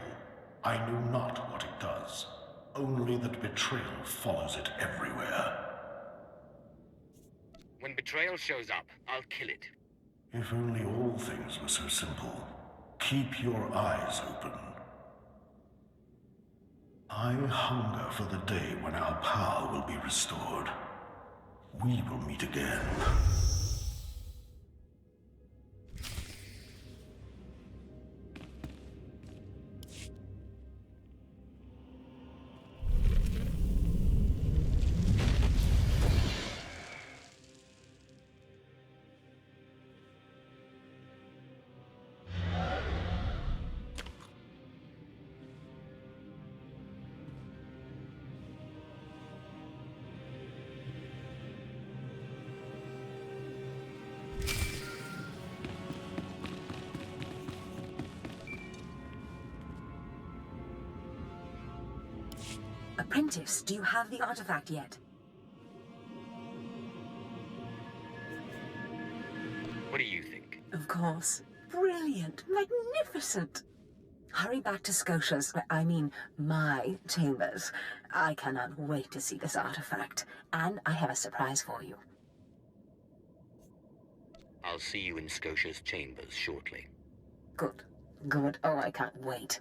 I know not what it does, only that betrayal follows it everywhere. When betrayal shows up, I'll kill it. If only all things were so simple. Keep your eyes open. I hunger for the day when our power will be restored. We will meet again. Apprentice, do you have the artifact yet? What do you think? Of course. Brilliant. Magnificent. Hurry back to Scotia's, I mean, my chambers. I cannot wait to see this artifact. And I have a surprise for you. I'll see you in Scotia's chambers shortly. Good. Good. Oh, I can't wait.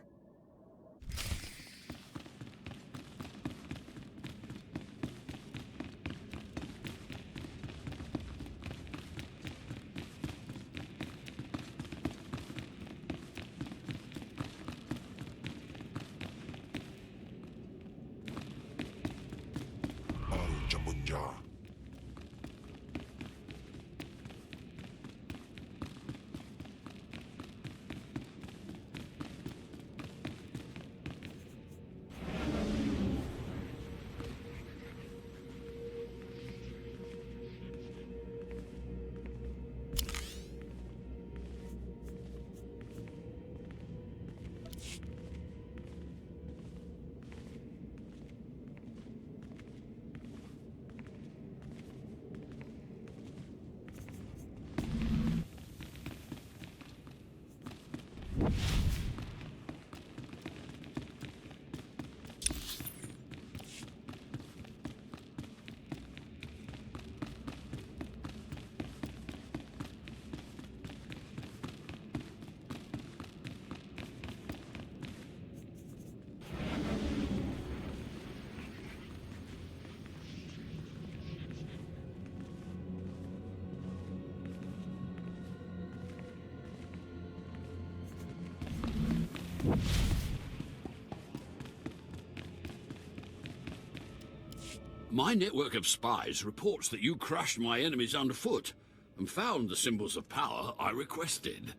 My network of spies reports that you crushed my enemies underfoot and found the symbols of power I requested.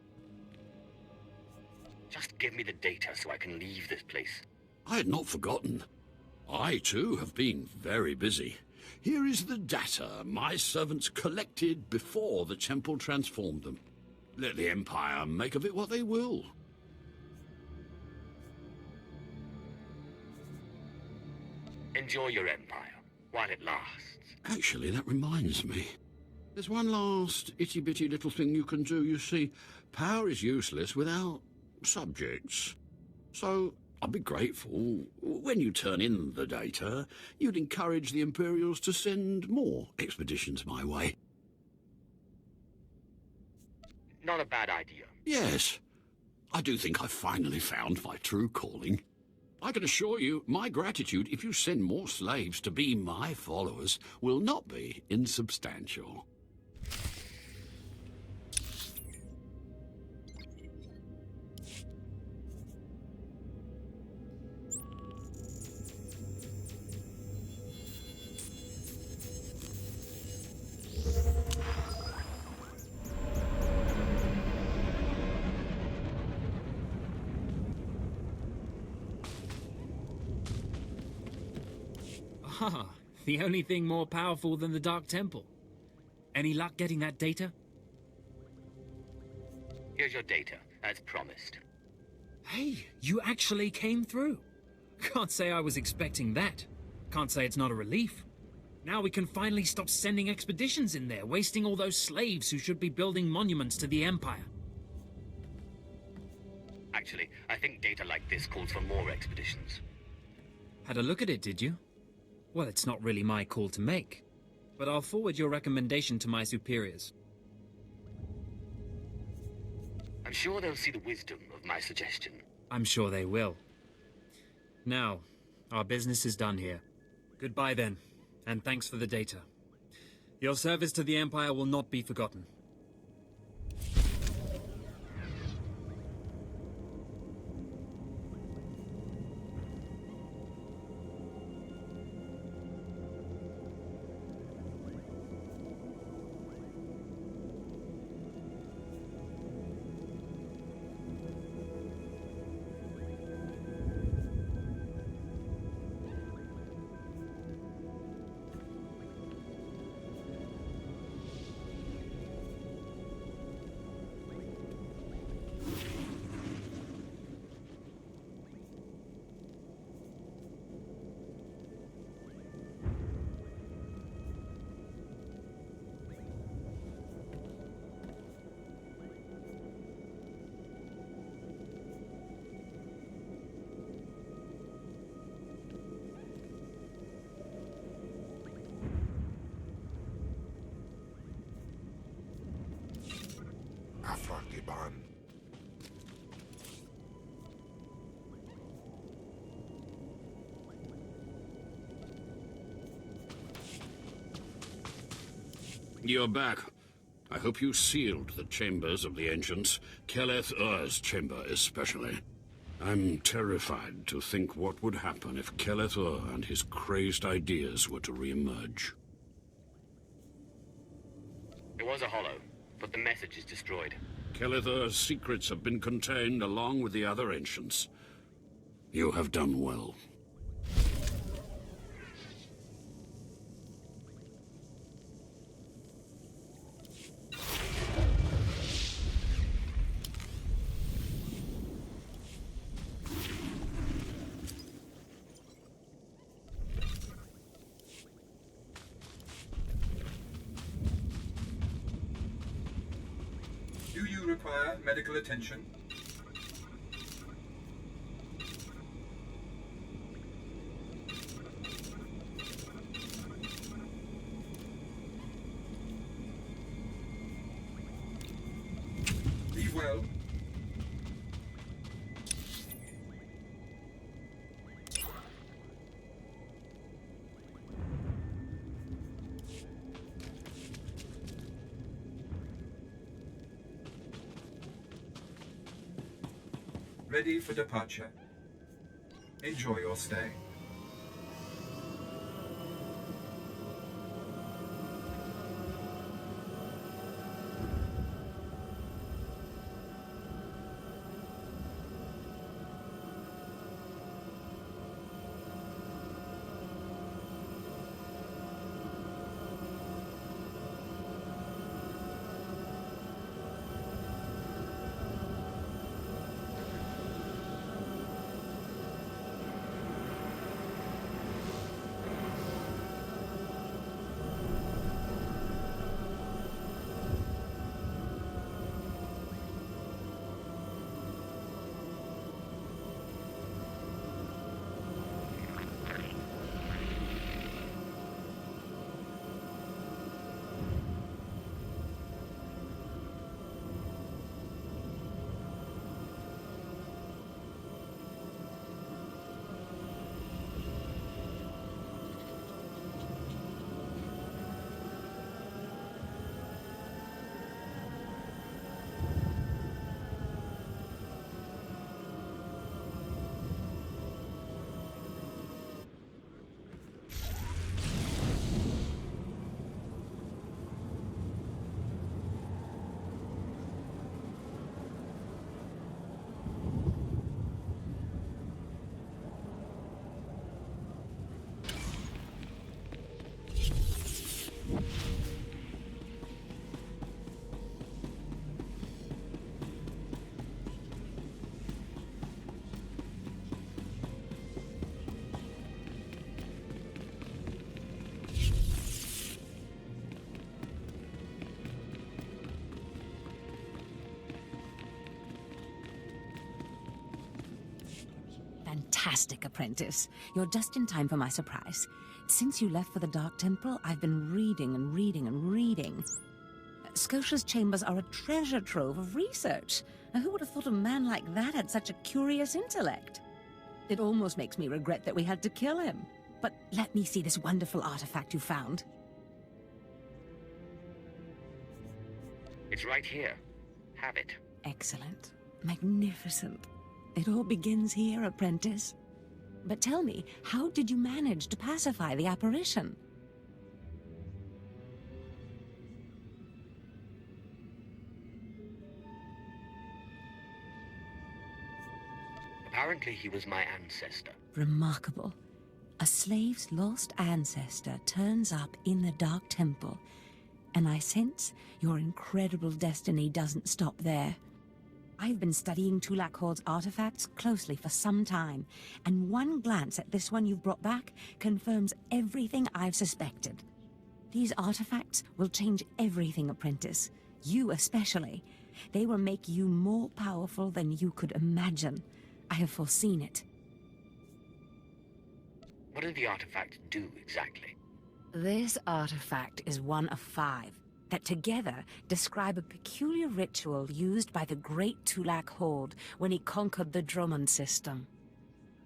Just give me the data so I can leave this place. I had not forgotten. I, too, have been very busy. Here is the data my servants collected before the temple transformed them. Let the Empire make of it what they will. Enjoy your empire, while it lasts. Actually, that reminds me. There's one last itty-bitty little thing you can do. You see, power is useless without subjects. So, I'd be grateful when you turn in the data, you'd encourage the Imperials to send more expeditions my way. Not a bad idea. Yes. I do think I've finally found my true calling. I can assure you, my gratitude if you send more slaves to be my followers will not be insubstantial. Ah, the only thing more powerful than the Dark Temple. Any luck getting that data? Here's your data, as promised. Hey, you actually came through. Can't say I was expecting that. Can't say it's not a relief. Now we can finally stop sending expeditions in there, wasting all those slaves who should be building monuments to the Empire. Actually, I think data like this calls for more expeditions. Had a look at it, did you? Well, it's not really my call to make, but I'll forward your recommendation to my superiors. I'm sure they'll see the wisdom of my suggestion. I'm sure they will. Now, our business is done here. Goodbye then, and thanks for the data. Your service to the Empire will not be forgotten. You're back. I hope you sealed the chambers of the ancients, Keleth Ur's chamber especially. I'm terrified to think what would happen if Keleth Ur and his crazed ideas were to re-emerge. It was a hollow, but the message is destroyed. Keleth Ur's secrets have been contained along with the other ancients. You have done well. Do you require medical attention? Be well. Ready for departure. Enjoy your stay. Fantastic, apprentice. You're just in time for my surprise. Since you left for the Dark Temple, I've been reading and reading and reading. Scotia's chambers are a treasure trove of research. Now, who would have thought a man like that had such a curious intellect? It almost makes me regret that we had to kill him. But let me see this wonderful artifact you found. It's right here. Have it. Excellent. Magnificent. It all begins here, apprentice. But tell me, how did you manage to pacify the apparition? Apparently he was my ancestor. Remarkable. A slave's lost ancestor turns up in the Dark Temple, and I sense your incredible destiny doesn't stop there. I've been studying Tulak Horde's artifacts closely for some time, and one glance at this one you've brought back confirms everything I've suspected. These artifacts will change everything, apprentice. You especially. They will make you more powerful than you could imagine. I have foreseen it. What do the artifacts do exactly? This artifact is one of 5 that together describe a peculiar ritual used by the great Tulak Horde when he conquered the Drummond system.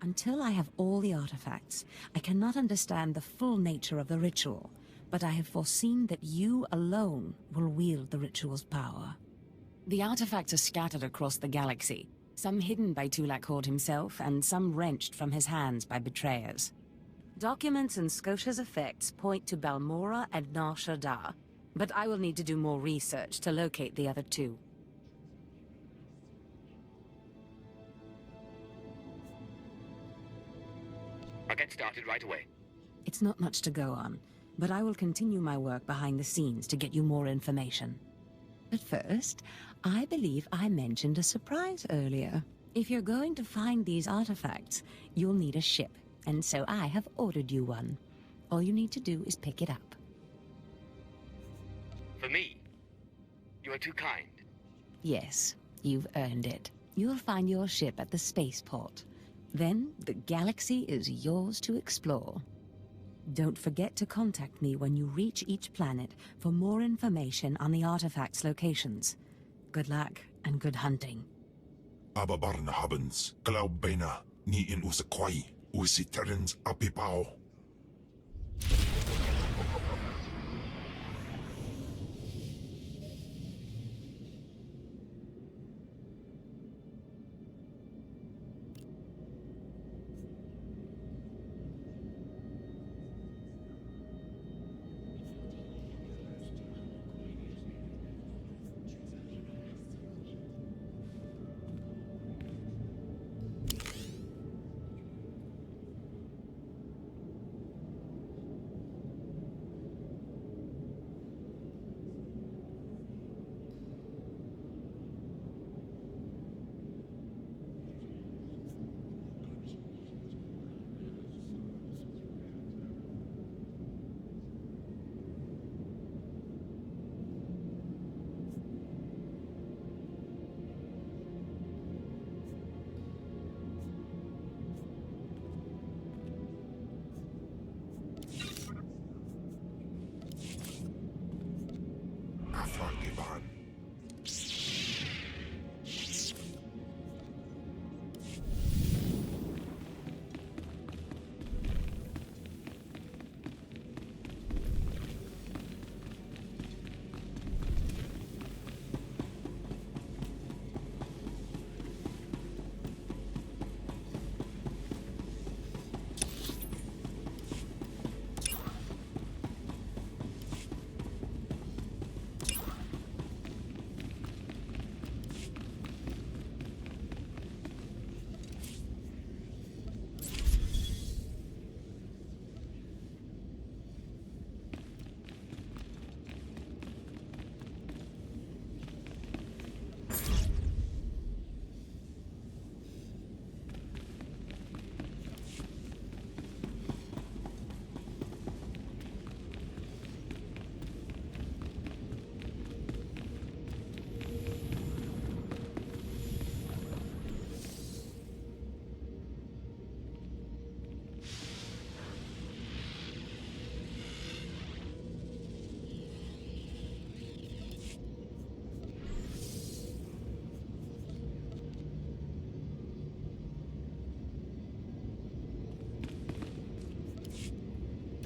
Until I have all the artifacts, I cannot understand the full nature of the ritual, but I have foreseen that you alone will wield the ritual's power. The artifacts are scattered across the galaxy, some hidden by Tulak Horde himself, and some wrenched from his hands by betrayers. Documents and Scotia's effects point to Balmora and Nar Shaddaa, but I will need to do more research to locate the other 2. I'll get started right away. It's not much to go on, but I will continue my work behind the scenes to get you more information. But first, I believe I mentioned a surprise earlier. If you're going to find these artifacts, you'll need a ship, and so I have ordered you one. All you need to do is pick it up. For me? You are too kind. Yes, you've earned it. You'll find your ship at the spaceport. Then the galaxy is yours to explore. Don't forget to contact me when you reach each planet for more information on the artifacts' locations. Good luck and good hunting. Ababarna habens, Glaub Bena, ni in Usakwai, Usiterens Apipao.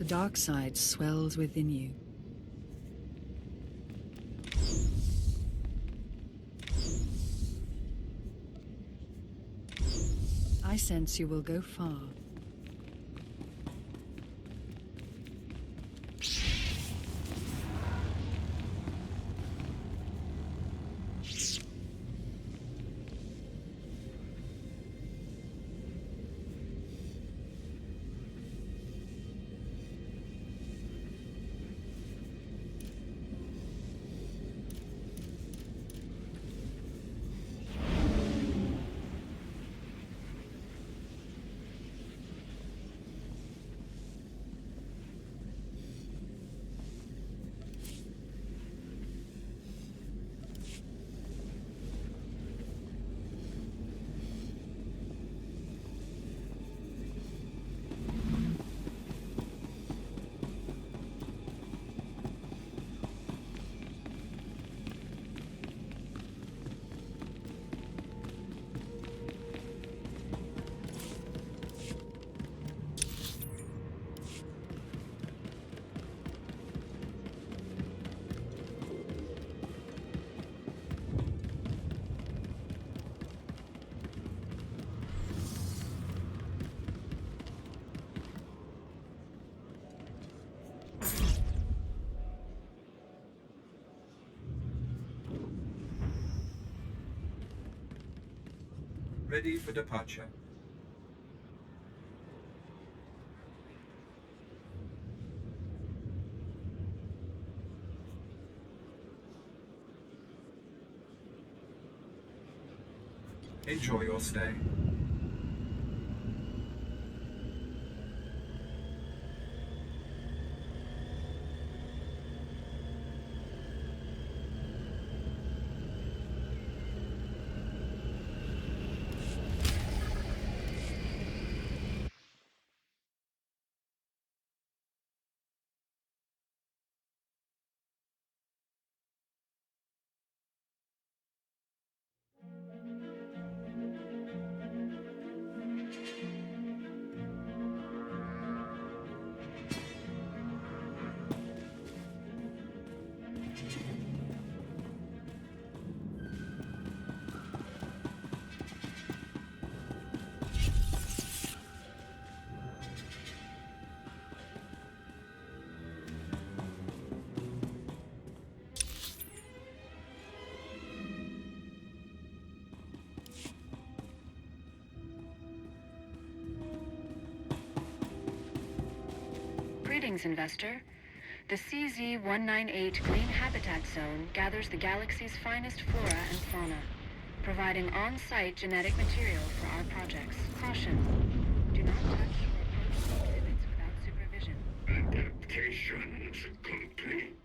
dark side swells within you. I sense you will go far. Ready for departure. Enjoy your stay. Greetings, investor. The CZ-198 Green Habitat Zone gathers the galaxy's finest flora and fauna, providing on-site genetic material for our projects. Caution. Do not touch or approach exhibits without supervision. Adaptations complete.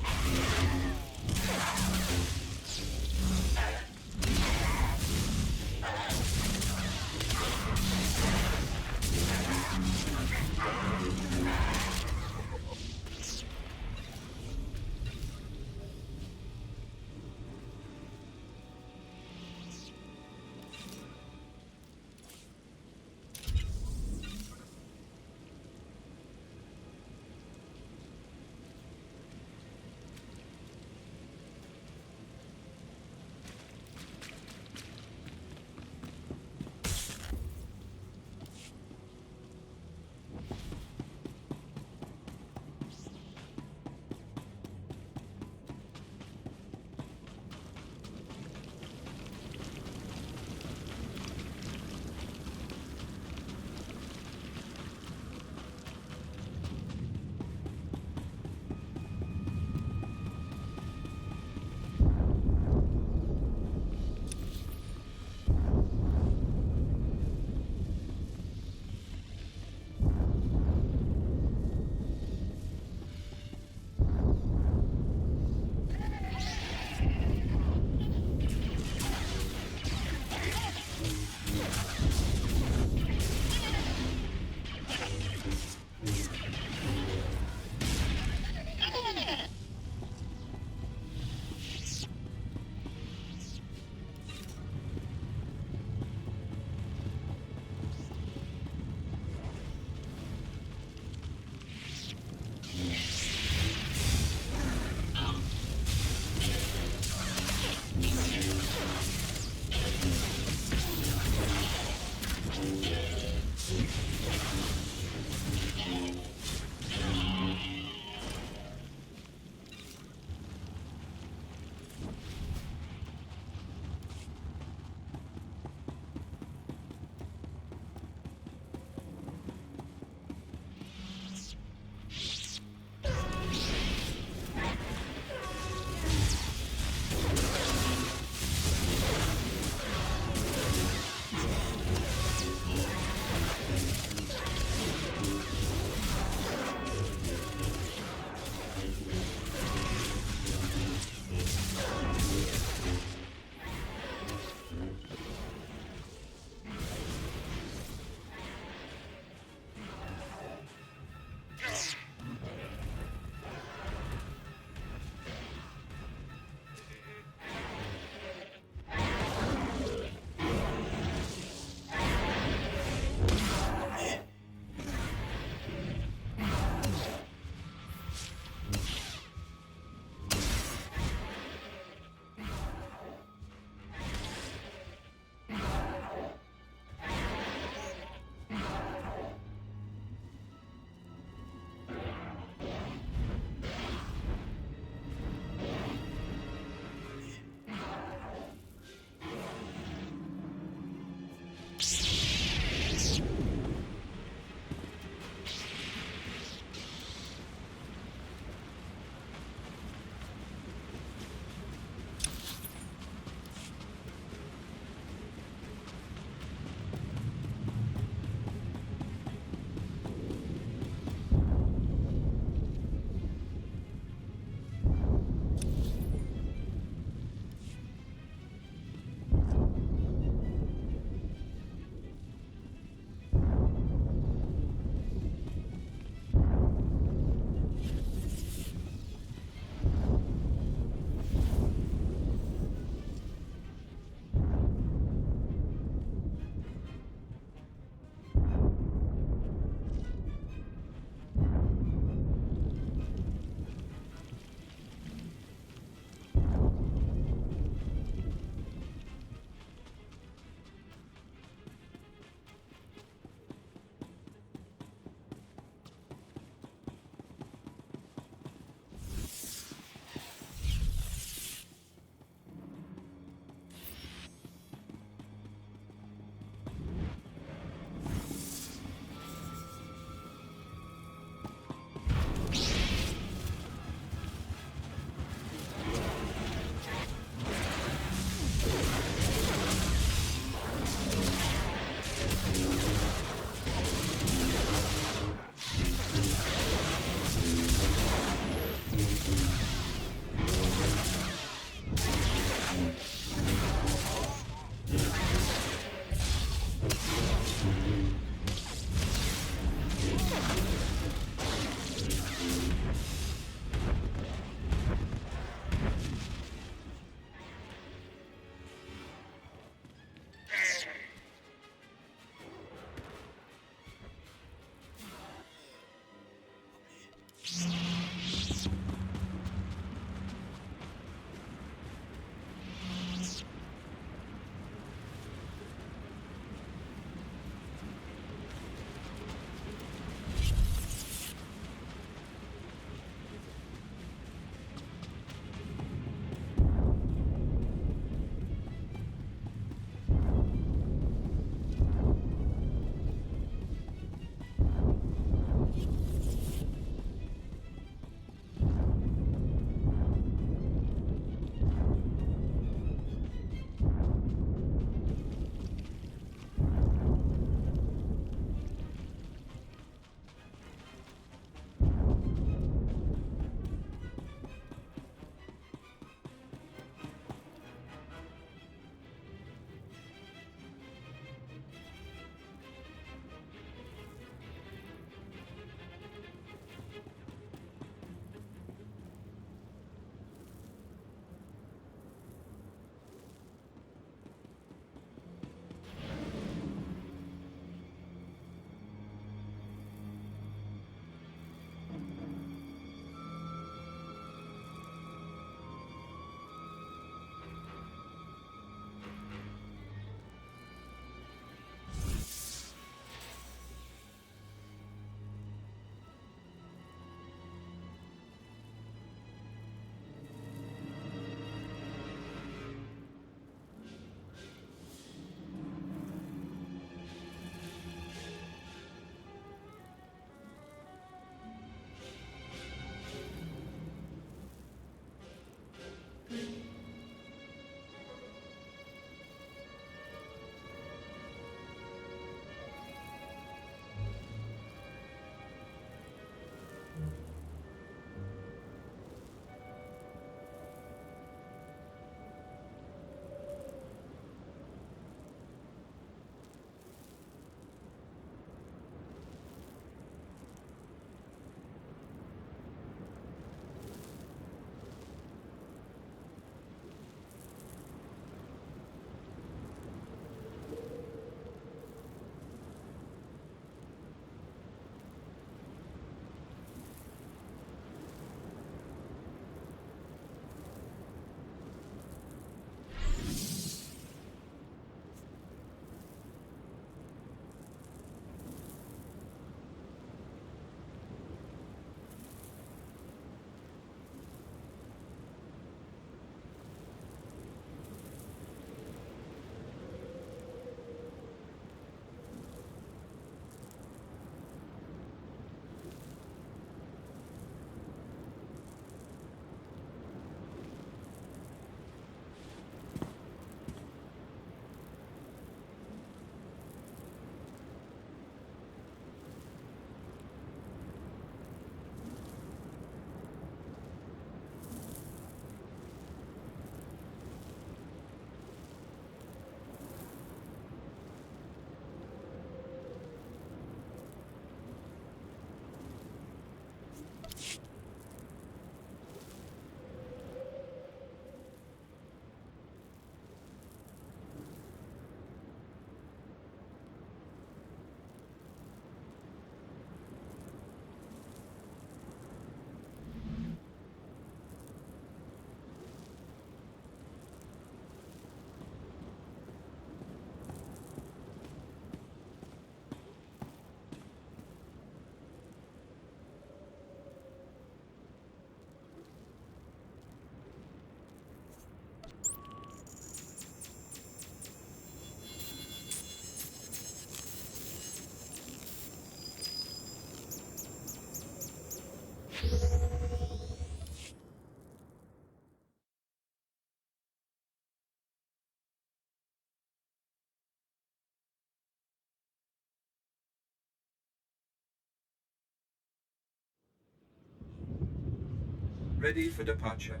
Ready for departure.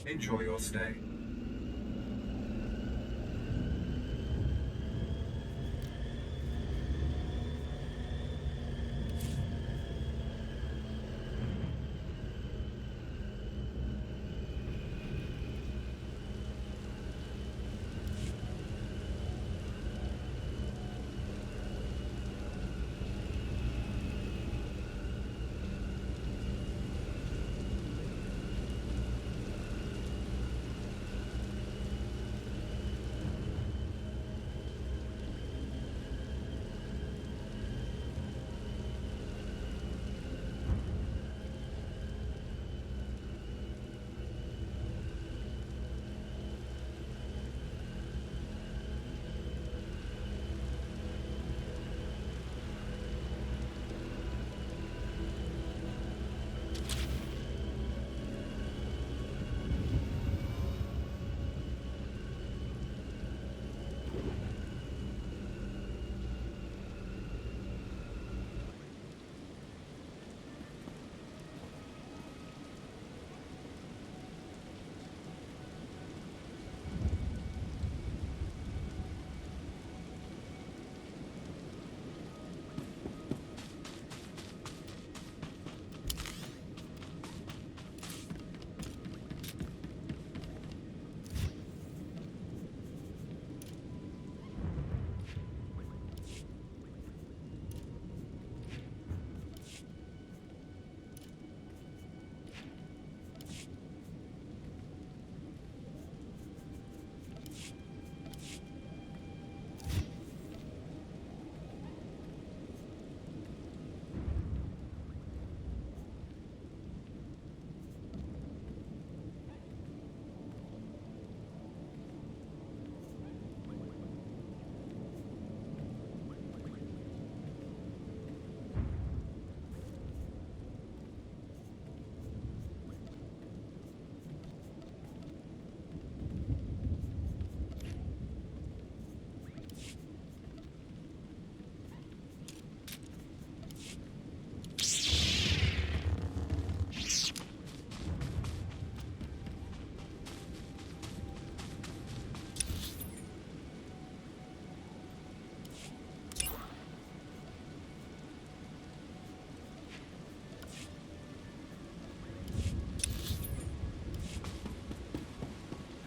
Enjoy your stay.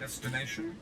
Destination?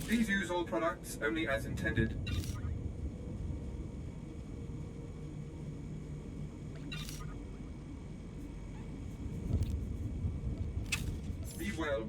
Please use all products only as intended. Be well.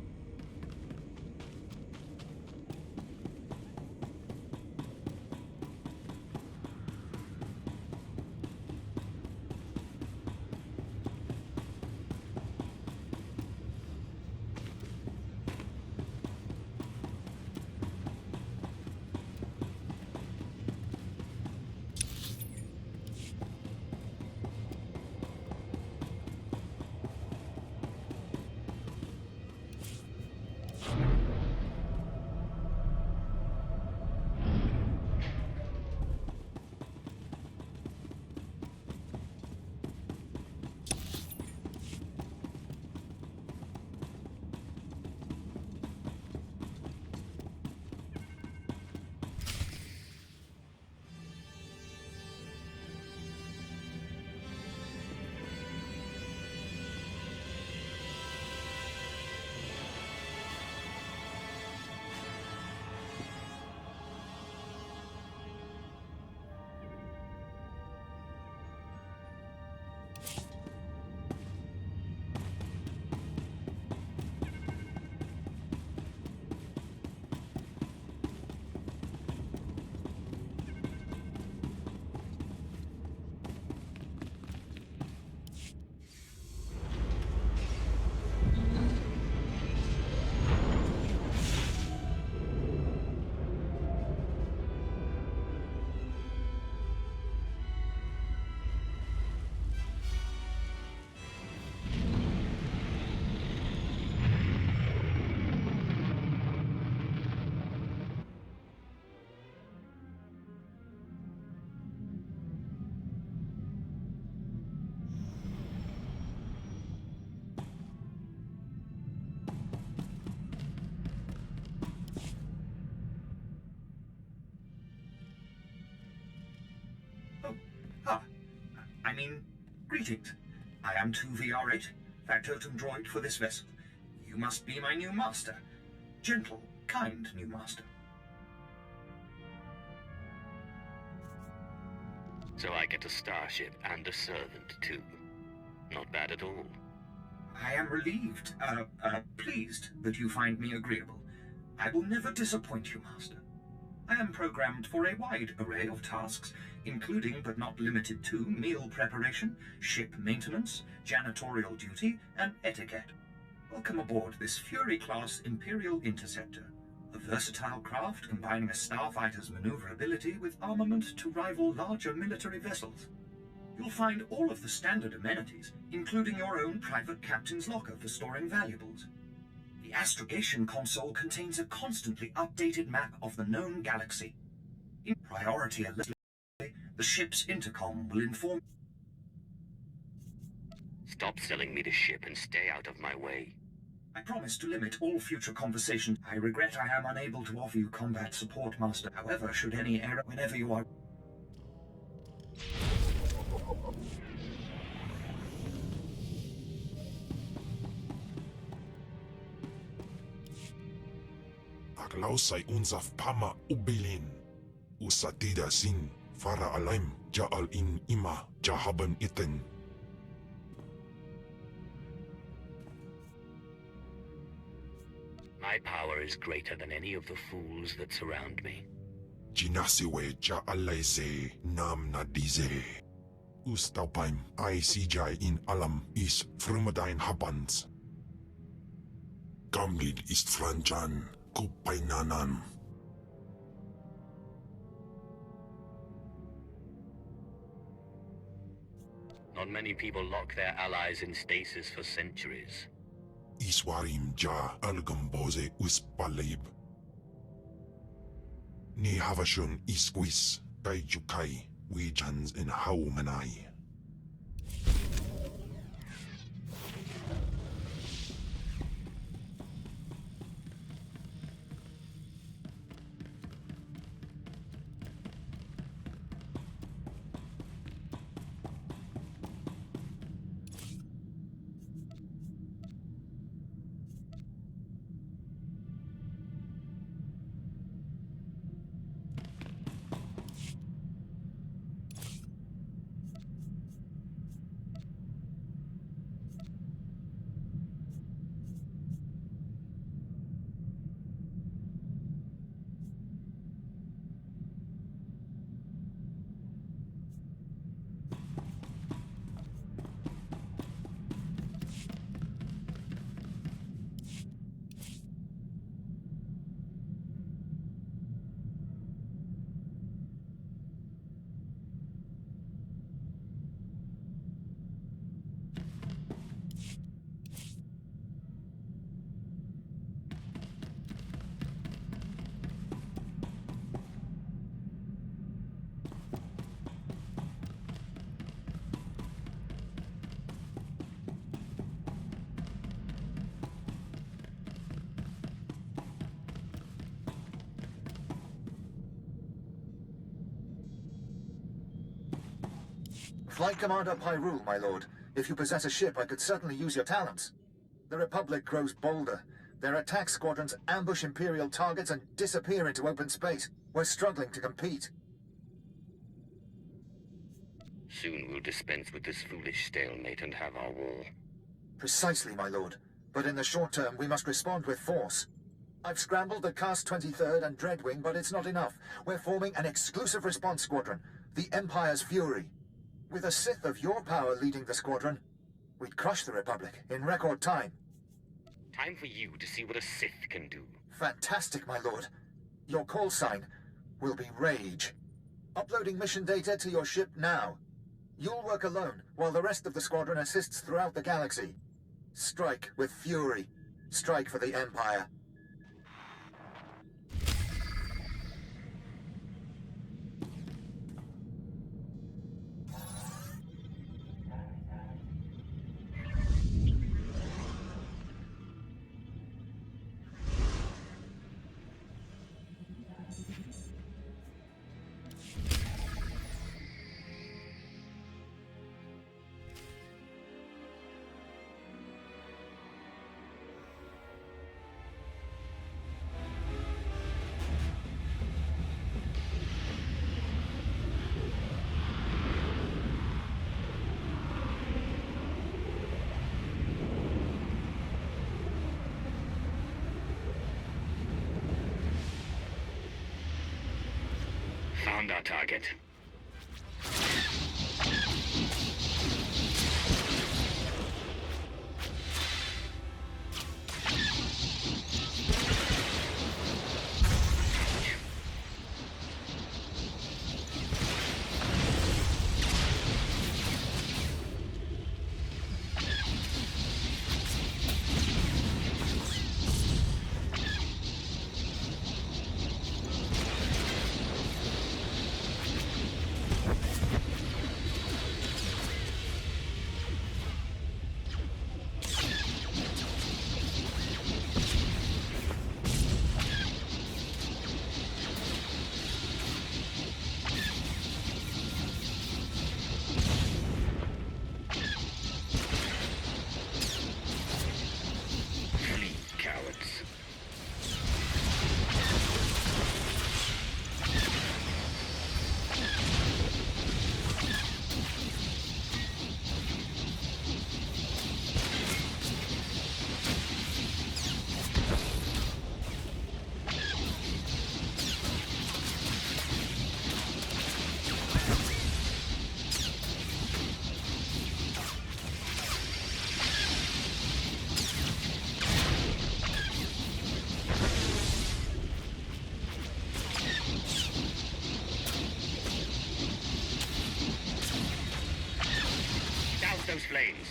Greetings. I am 2VR8, factotum droid for this vessel. You must be my new master. Gentle, kind new master. So I get a starship and a servant, too. Not bad at all. I am relieved, pleased that you find me agreeable. I will never disappoint you, master. I am programmed for a wide array of tasks, including but not limited to meal preparation, ship maintenance, janitorial duty, and etiquette. Welcome aboard this Fury-class Imperial Interceptor, a versatile craft combining a starfighter's maneuverability with armament to rival larger military vessels. You'll find all of the standard amenities, including your own private captain's locker for storing valuables. The astrogation console contains a constantly updated map of the known galaxy. In priority alert, the ship's intercom will inform... Stop selling me the ship and stay out of my way. I promise to limit all future conversations. I regret I am unable to offer you combat support, Master. However, should any error whenever you are... Aglausay unsaf pama ubilin. Usatida sin fara alaim jaal in ima jahaban iten. My power is greater than any of the fools that surround me. Jinasiwe jaalaise nam nadize. Ustaupaim I CJ in alam is frumadine habans. Gamlid ist franjan kupainanan. Not many people lock their allies in stasis for centuries. Iswarim ja algamboze uspalib. Ni havashun isquis kaijukai wijans in haumanai. Flight Commander Pyrule, my lord. If you possess a ship, I could certainly use your talents. The Republic grows bolder. Their attack squadrons ambush Imperial targets and disappear into open space. We're struggling to compete. Soon we'll dispense with this foolish stalemate and have our war. Precisely, my lord. But in the short term, we must respond with force. I've scrambled the Cast 23rd and Dreadwing, but it's not enough. We're forming an exclusive response squadron, the Empire's Fury. With a Sith of your power leading the squadron, we'd crush the Republic in record time. Time for you to see what a Sith can do. Fantastic, my lord. Your call sign will be Rage. Uploading mission data to your ship now. You'll work alone, while the rest of the squadron assists throughout the galaxy. Strike with fury. Strike for the Empire. Found our target. Those flames.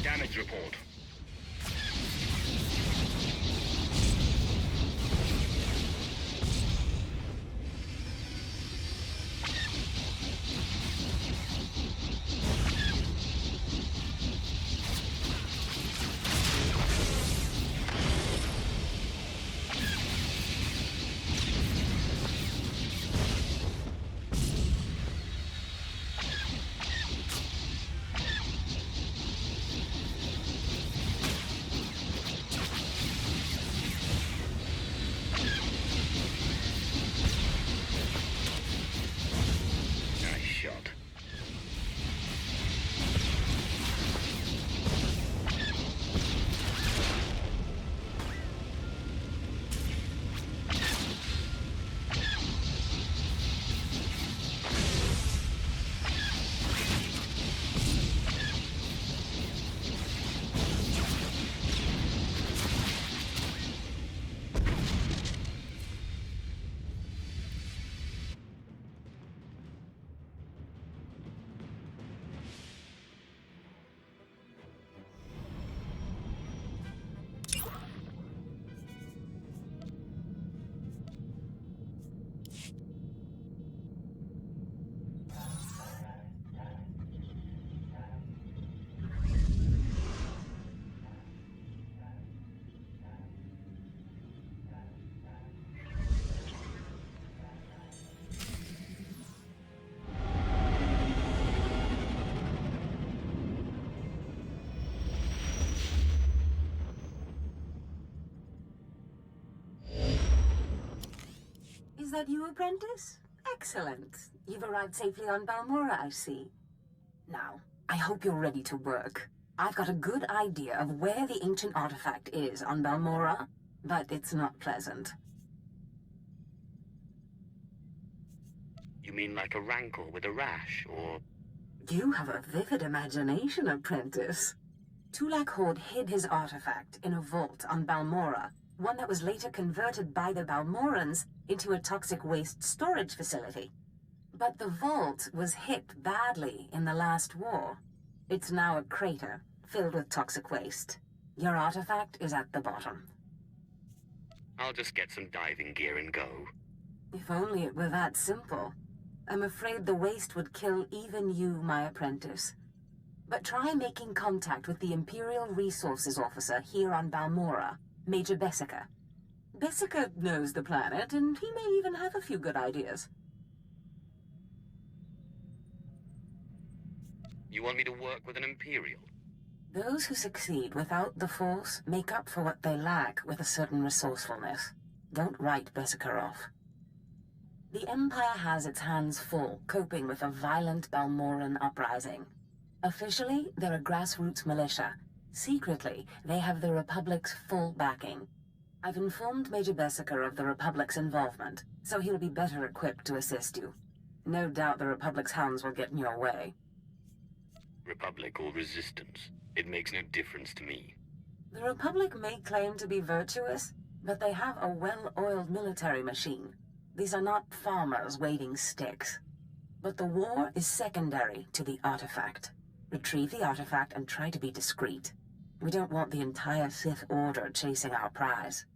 Damage report. Is that you, apprentice? Excellent. You've arrived safely on Balmora, I see. Now, I hope you're ready to work. I've got a good idea of where the ancient artifact is on Balmora, but it's not pleasant. You mean like a rankle with a rash, or... You have a vivid imagination, apprentice. Tulak Horde hid his artifact in a vault on Balmora, one that was later converted by the Balmorans into a toxic waste storage facility. But the vault was hit badly in the last war. It's now a crater filled with toxic waste. Your artifact is at the bottom. I'll just get some diving gear and go. If only it were that simple. I'm afraid the waste would kill even you, my apprentice. But try making contact with the Imperial Resources Officer here on Balmora, Major Bessica. Bessica knows the planet, and he may even have a few good ideas. You want me to work with an Imperial? Those who succeed without the Force make up for what they lack with a certain resourcefulness. Don't write Bessica off. The Empire has its hands full coping with a violent Balmoran uprising. Officially, they're a grassroots militia. Secretly, they have the Republic's full backing. I've informed Major Bessica of the Republic's involvement, so he'll be better equipped to assist you. No doubt the Republic's hounds will get in your way. Republic or Resistance, it makes no difference to me. The Republic may claim to be virtuous, but they have a well-oiled military machine. These are not farmers waving sticks. But the war is secondary to the artifact. Retrieve the artifact and try to be discreet. We don't want the entire Sith Order chasing our prize.